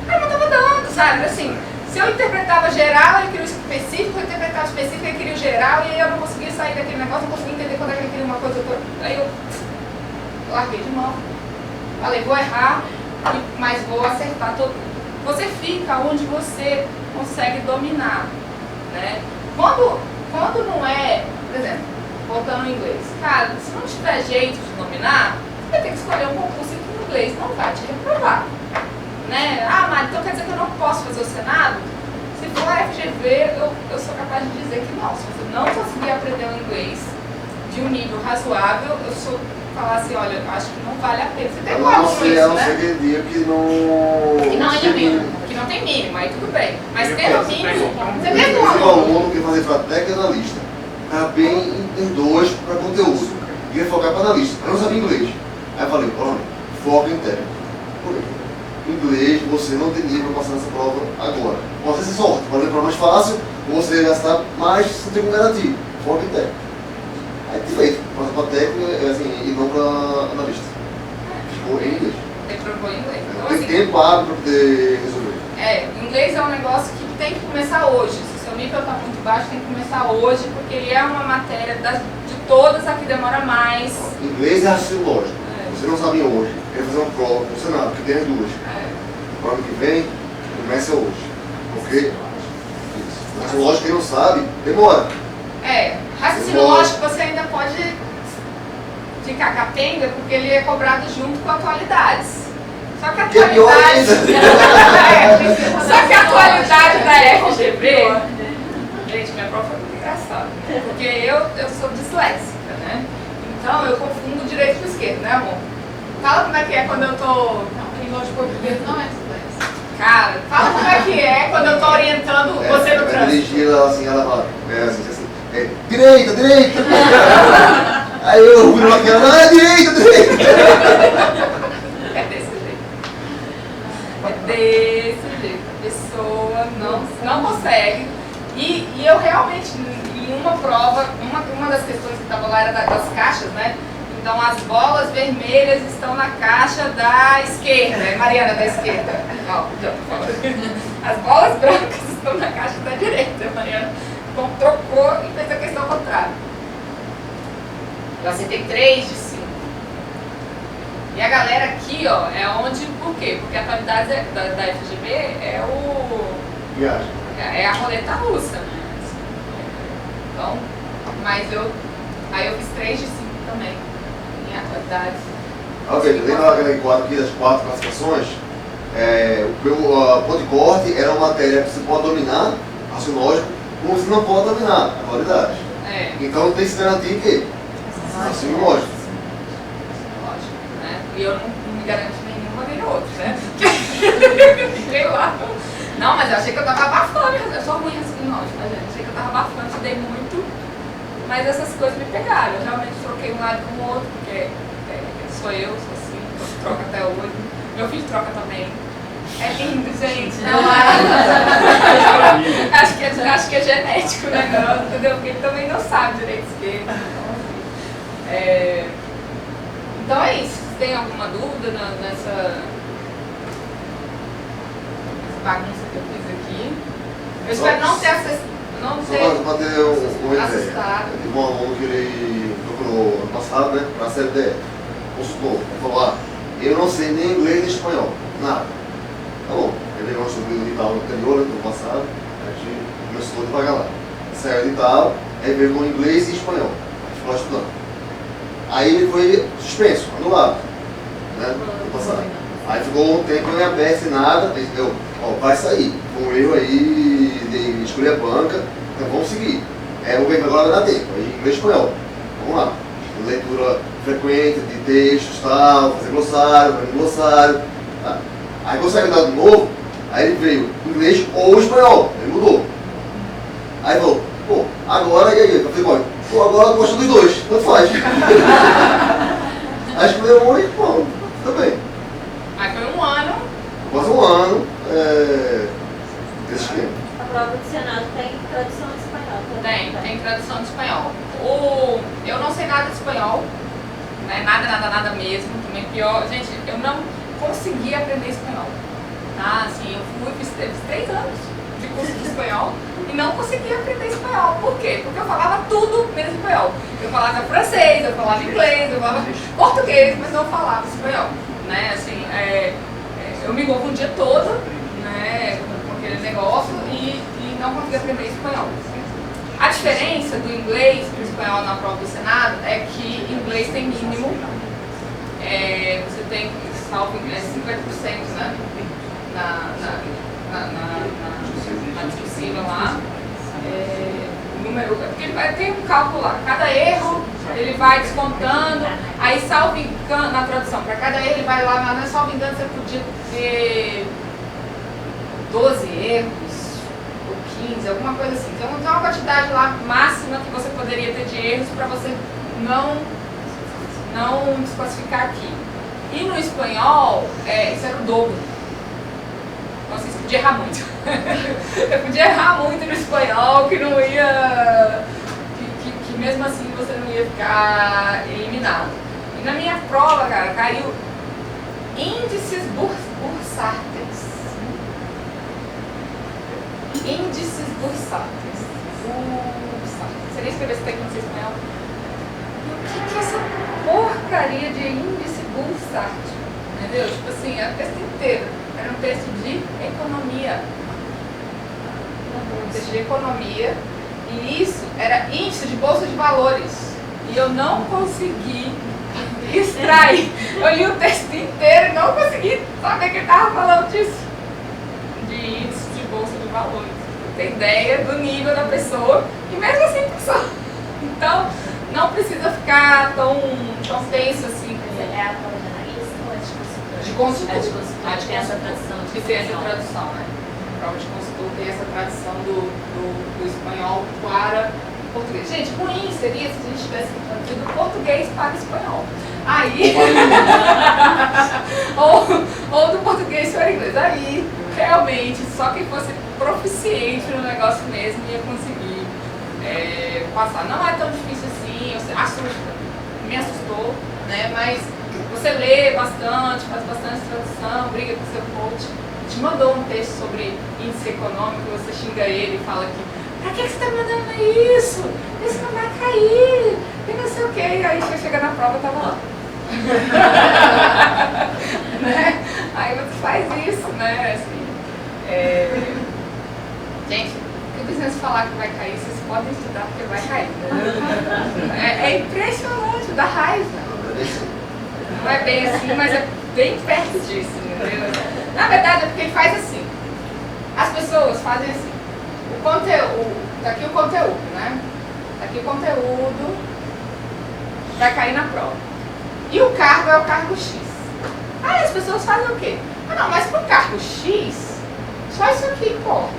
Aí não estava dando, sabe? Assim, se eu interpretava geral, ele queria o específico, eu interpretava o específico, ele queria o geral, e aí eu não conseguia sair daquele negócio, não conseguia entender quando é que ele queria uma coisa ou outra. Aí eu larguei de mão. Falei, vou errar, mas vou acertar todo. Você fica onde você consegue dominar, né? Quando não é, por exemplo, voltando ao inglês, cara, se não tiver jeito de dominar, você vai ter que escolher um concurso que o inglês não vai te reprovar. Né? Mas então quer dizer que eu não posso fazer o Senado? Se for a FGV, eu sou capaz de dizer que não. Se você não conseguir aprender o inglês de um nível razoável, eu sou falar assim, olha, acho que não vale a pena. Você tem um aluno isso, né? A não ser aquele dia que não tem mínimo, aí tudo bem. Mas tendo mínimo, você tem um aluno que fazer para técnica e analista. Estava bem em 2 para conteúdo. Queria focar para analista, mas não sabia inglês. Aí eu falei, olha, foca em técnico. Por quê? Inglês, você não tem nível para passar nessa prova agora. Pode ser sorte, pode ser prova mais fácil, ou você gastar mais, você tem como garantir. Foca em técnico. Aí tem feito, passa para técnico assim, e não para analista. Ficou em inglês. Reprovou em inglês. Então, tem assim, tempo hábil para poder resolver. Inglês é um negócio que tem que começar hoje. Se o seu nível está muito baixo, tem que começar hoje, porque ele é uma matéria de todas a que demora mais. Inglês é raciocínio lógico. Você não sabia hoje, quer fazer uma prova no Senado, que tem as 2. O ano que vem, começa hoje. Ok? Isso. Raciocínio lógico, quem não sabe, demora. Raciocínio lógico você ainda pode ficar capenga, porque ele é cobrado junto com atualidades. Só que a atualidade. Só que a atualidade da FGV. Gente, minha prova foi muito engraçada. Porque eu sou disléxica, né? Então eu confundo direito com esquerdo, né, amor? Fala como é que é quando eu tô. Não, quem gosta de português não é disléxico. Cara, fala como é que é quando eu tô orientando você no trânsito. Dirigir ela assim, ela fala, direita! Aí eu fui numa piada, direita! É desse jeito. É desse jeito. A pessoa não consegue. E eu realmente, em uma prova, uma das questões que estava lá era das caixas, né? Então as bolas vermelhas estão na caixa da esquerda, é Mariana da esquerda. As bolas brancas estão na caixa da direita, Mariana. Então trocou e fez a questão contrária. Eu acertei 3 de 5. E a galera aqui, ó, é onde, por quê? Porque a atualidade da FGV é Viagem. é a roleta russa, né? Então, mas aí eu fiz 3 de 5 também, em atualidade. Ok, lembra aquele quadro aqui das 4 classificações? O meu ponto de corte era uma matéria que você pode dominar, raciocínio lógico, como você não pode dominar, a atualidade. Então tem que se garantir que raciocínio lógico. Lógico, né? E eu não me garanto nenhuma nem outra, né? Fiquei lá. Não, mas eu achei que eu tava abafando, eu sou ruim assim, lógico, tá, gente? Achei que eu tava abafando, estudei muito, mas essas coisas me pegaram. Eu realmente troquei um lado com o outro, porque sou assim, troco até hoje. Meu filho troca também. É lindo, gente. Não acho que é genético o negócio, entendeu? Porque ele também não sabe direito esquerdo. Então é isso. Se tem alguma dúvida nessa bagunça que eu fiz aqui? Eu espero não ter não Só ter para ter uma ideia. assustado. Eu tive um aluno que ele procurou ano passado, né, para a CLDE. Consultou, ele falou, eu não sei nem inglês nem espanhol, nada. Tá bom, ele veio sobre o edital anterior, ano passado, a gente começou devagar lá. Saiu o edital, aí veio com inglês e espanhol, a gente ficou lá estudando. Aí ele foi suspenso, anulado, né, ano passado. Aí ficou um tempo em aberto sem nada, aí deu, vai sair. Foi um erro aí de escolher a banca, então vamos seguir. Vamos ver que agora vai dar tempo, aí inglês e espanhol. Vamos lá. Leitura frequente de textos, tal, fazer glossário, fazer glossário. Tá? Aí quando saiu o dado novo, aí ele veio inglês ou espanhol, ele mudou. Aí falou, agora e aí? Eu falei, agora eu gosto dos dois, tanto faz. Aí escolheu um e, tudo bem. Aí foi um ano. Quase um ano desse esquema. A prova do Senado tem tradução em espanhol também. Tem tradução de espanhol. Eu não sei nada de espanhol, né? Nada mesmo. Também pior. Gente, eu não consegui aprender espanhol. Tá? Assim, eu fiz 3 anos de curso de espanhol e não consegui aprender espanhol. Por quê? Porque eu falava tudo menos espanhol. Eu falava francês, eu falava inglês, eu falava português, mas não falava espanhol. Né? Assim, eu me confundia toda, né, com aquele negócio e não conseguia aprender espanhol. A diferença do inglês para o espanhol na prova do Senado é que inglês tem mínimo, você tem, salvo 50%, né, na discussível lá. O número, porque tem um cálculo lá, cada erro ele vai descontando, aí salvo engano, na tradução, para cada erro ele vai lá, mas salvo engano você podia ter 12 erros, ou 15, alguma coisa assim. Então tem uma quantidade lá máxima que você poderia ter de erros para você não desclassificar aqui. E no espanhol, isso era o dobro. Então assim, você podia errar muito. Eu podia errar muito no espanhol, que não ia... que mesmo assim você não ia ficar eliminado. E na minha prova, cara, caiu índices bursáteis. Índices bursáteis. Você nem escreveu esse texto no espanhol? O que é essa porcaria de índice bursátil? Entendeu? Tipo assim, a texto inteiro. Era um texto de economia. Um texto de economia. E isso era índice de bolsa de valores. E eu não consegui extrair. Eu li o texto inteiro e não consegui saber que ele estava falando disso. De índice de bolsa de valores. Pra ter ideia do nível da pessoa. E mesmo assim passou. Então, não precisa ficar tão tenso assim. É a prova de analista ou é de consultor? De consultor. É de consultor. De tem essa tradução. Que tem essa tradução, né? A prova de consultor tem essa tradução do espanhol para o português. Gente, ruim seria se a gente tivesse traduzido do português para o espanhol. Aí. ou do português para o inglês. Aí, realmente, só quem fosse proficiente no negócio mesmo ia conseguir passar. Não é tão difícil assim, assusta. Me assustou, né? Mas você lê bastante, faz bastante tradução, briga com seu coach, te mandou um texto sobre índice econômico, você xinga ele e fala que pra que você está mandando isso? Isso não vai cair, e não sei o que, e aí você chega na prova e tava lá. Né? Aí você faz isso, né? Assim, gente, se o business falar que vai cair, vocês podem estudar porque vai cair. É impressionante, dá raiva. Não é bem assim, mas é bem perto disso, entendeu? Na verdade é porque ele faz assim. As pessoas fazem assim. O conteúdo, tá aqui o conteúdo, né? Tá aqui o conteúdo vai cair na prova. E o cargo é o cargo X. Aí as pessoas fazem o quê? Não, mas pro cargo X, só isso aqui importa.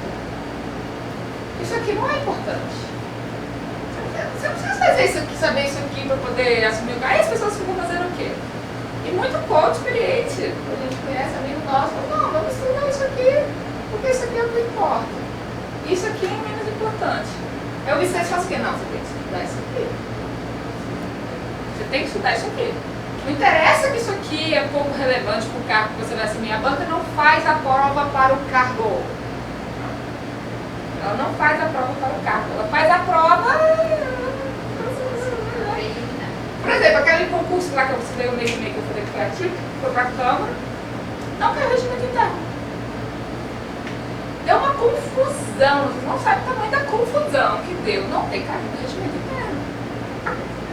Isso aqui não é importante. Você não precisa fazer isso aqui, saber isso aqui para poder assumir o cargo. Aí as pessoas ficam fazendo o quê? E muito coach experiente, a gente conhece amigo nosso, não, vamos estudar isso aqui, porque isso aqui é o que importa. Isso aqui é menos importante. Eu vi vocês fazem o quê? Não, você tem que estudar isso aqui. Você tem que estudar isso aqui. Não interessa que isso aqui é pouco relevante para o cargo que você vai assumir. A banca não faz a prova para o cargo. Ela não faz a prova para o cargo, ela faz a prova. Por exemplo, aquele concurso lá que eu estudei o mês e meio que eu falei que foi aqui, que foi para a Câmara, não caiu regimento interno. Deu uma confusão, vocês não sabem o tamanho da confusão que deu. Não tem caído no regimento interno.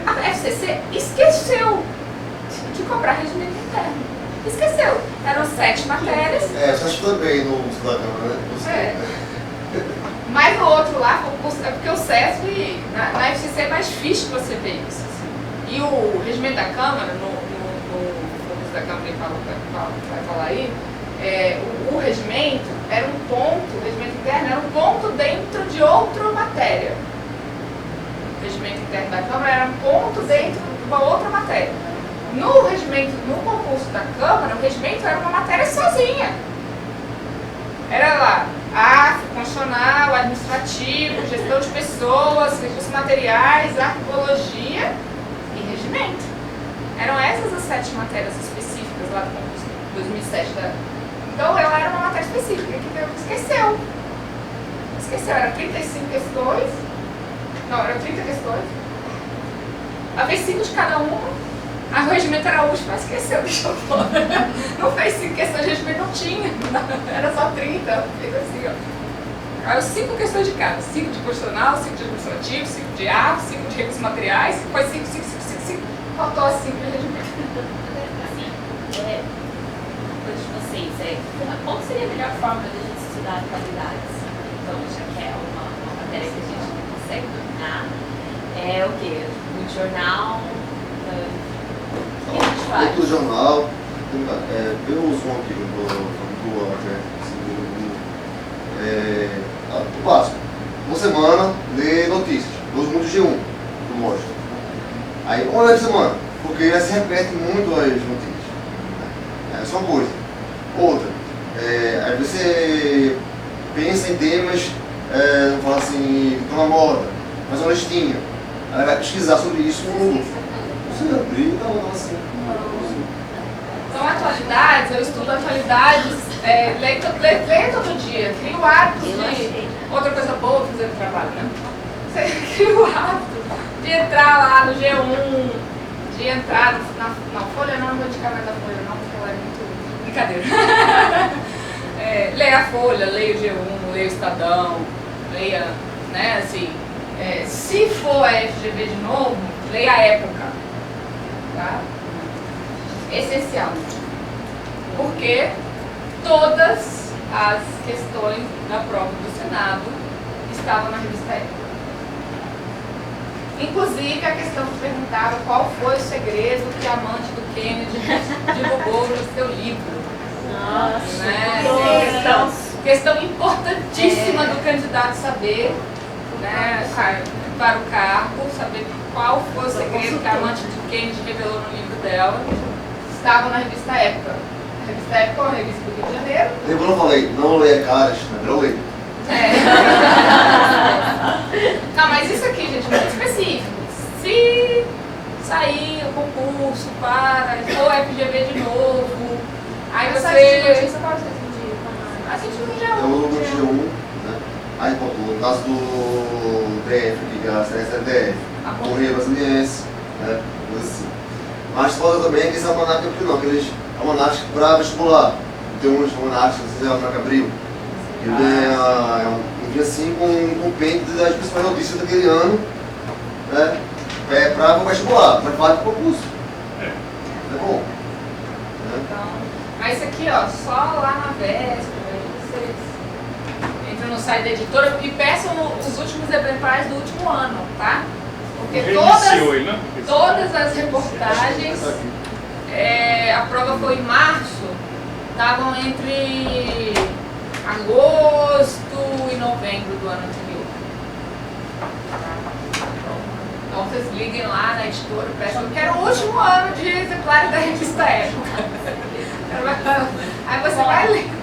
A FCC esqueceu de cobrar regimento interno. Esqueceu. Eram 7 matérias. Você acha também no da Câmara, né? Mas no outro lá, é porque o CESP, na FCC é mais difícil você ver isso. Assim. E o regimento da Câmara, no concurso da Câmara vai falar aí, o regimento era um ponto, o regimento interno era um ponto dentro de outra matéria. O regimento interno da Câmara era um ponto dentro de uma outra matéria. No concurso da Câmara, o regimento era uma matéria sozinha. Era lá, constitucional, administrativo, gestão de pessoas, recursos materiais, arqueologia e regimento. Eram essas as 7 matérias específicas lá do concurso de 2007. Então ela era uma matéria específica que esqueceu. Era 35 questões. Não, eram 30 questões. Havia 5 de cada uma. O regimento era a última, esqueceu, deixou fora. Não fez 5 questões de regimento, não tinha. Era só 30. Fez assim, ó. Aí 5 questões de cada. 5 de constitucional, 5 de administrativo, 5 de ato, 5 de recursos materiais. Foi 5. Faltou as 5 de regimento. Assim, uma coisa de vocês, qual seria a melhor forma de a gente estudar qualidades? Então, já que é uma matéria que a gente não consegue dominar, é o quê? O jornal, o que a gente faz? Dentro do jornal, eu uso um aqui o básico. Uma semana, ler notícias. Eu uso muito G1, eu mostro. Aí, uma vez por semana, porque se repete muito as notícias. É só uma coisa. Outra, aí você pensa em temas, vamos falar assim, estão na moda, faz uma listinha. Aí vai pesquisar sobre isso no Google. Você abrir e dá uma assim. Então, atualidades, eu estudo atualidades, leio todo dia, crio o hábito de... Outra coisa boa fazer no trabalho, né? Você cria o hábito de entrar lá no G1, de entrar na Folha, não vou indicar mais a Folha não, porque ela é muito brincadeira. Leia a Folha, leia o G1, leia o Estadão, leia, né, assim, se for a FGV de novo, leia a Época, tá? Essencial, porque todas as questões da prova do Senado estavam na revista Época. Inclusive a questão que perguntava qual foi o segredo que a amante do Kennedy divulgou no seu livro. Nossa, Né? Questão importantíssima do candidato saber, né, para o cargo, saber qual foi o segredo que a amante do Kennedy revelou no livro dela. Estava na revista Época. A revista Época é uma revista do Rio de Janeiro. Lembra, eu falei, não leia caras, mas eu leio. Não, mas isso aqui, gente, é muito específico. Se sair o concurso para for FGV de novo, aí você... A gente no G1. Eu no G1, né? Aí, pô, no caso do DF, que é a CSDF, Correio Brasiliense, né? Coisa assim. Mas fora também aqueles almanacs aqueles almanacs para vestibular. Tem uns almanacs, se você almanac abril. Ele é assim com um compêndio das principais notícias daquele ano, né? Para o vestibular, mas vale para o concurso. É bom. Então, mas isso aqui, ó, só lá na véspera, aí vocês entram no site da editora e peçam os últimos exemplares do último ano, tá? Porque todas as reportagens, a prova foi em março, estavam entre agosto e novembro do ano anterior. Então vocês liguem lá na editora, peçam que era o último ano de exemplares da revista Época. Aí você vai lendo.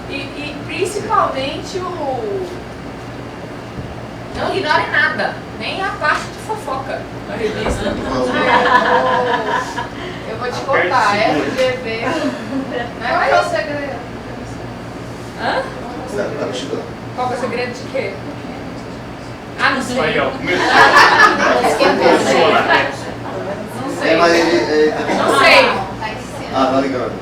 E principalmente não ignore nada, nem a parte de fofoca da revista. Eu vou te contar, FGV. Não é o segredo. Hã? Tá me chegando. Qual que é o segredo de quê? Ah, não sei. Aí, ó. Começou. Não É, sei. mas ele. Não sei. Tá ensinando. Ah, tá ligado.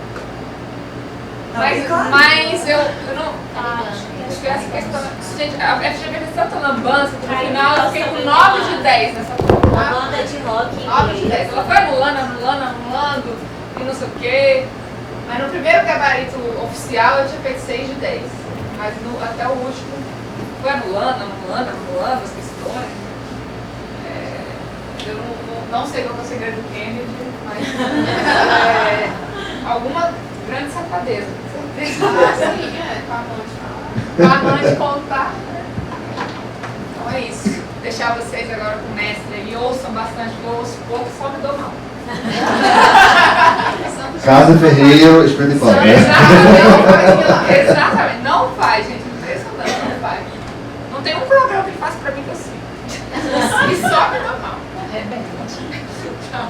Mas eu não. Acho que essa questão. Gente, a FGV fez tanta lambança que no final eu fiquei com 9 de 10 nessa prova. Uma banda de rock 9 de 10. Ela foi anulando e não sei o quê. Mas no primeiro gabarito oficial eu tinha feito 6 de 10. Mas até o último foi anulando as questões. Eu não sei qual é o segredo do Kennedy, mas alguma grande safadeza, com certeza. Ah, sim, com a Amante contar. Então é isso. Deixar vocês agora com o mestre aí, ouçam bastante, porque eu ouço pouco, só me dou mal. Casa Ferreiro, Espírito de Paulo. Exatamente, não faz, gente. Impressionante, não faz. Não tem um programa que ele faça pra mim que eu sei. E só me dou mal. É bem. Tchau.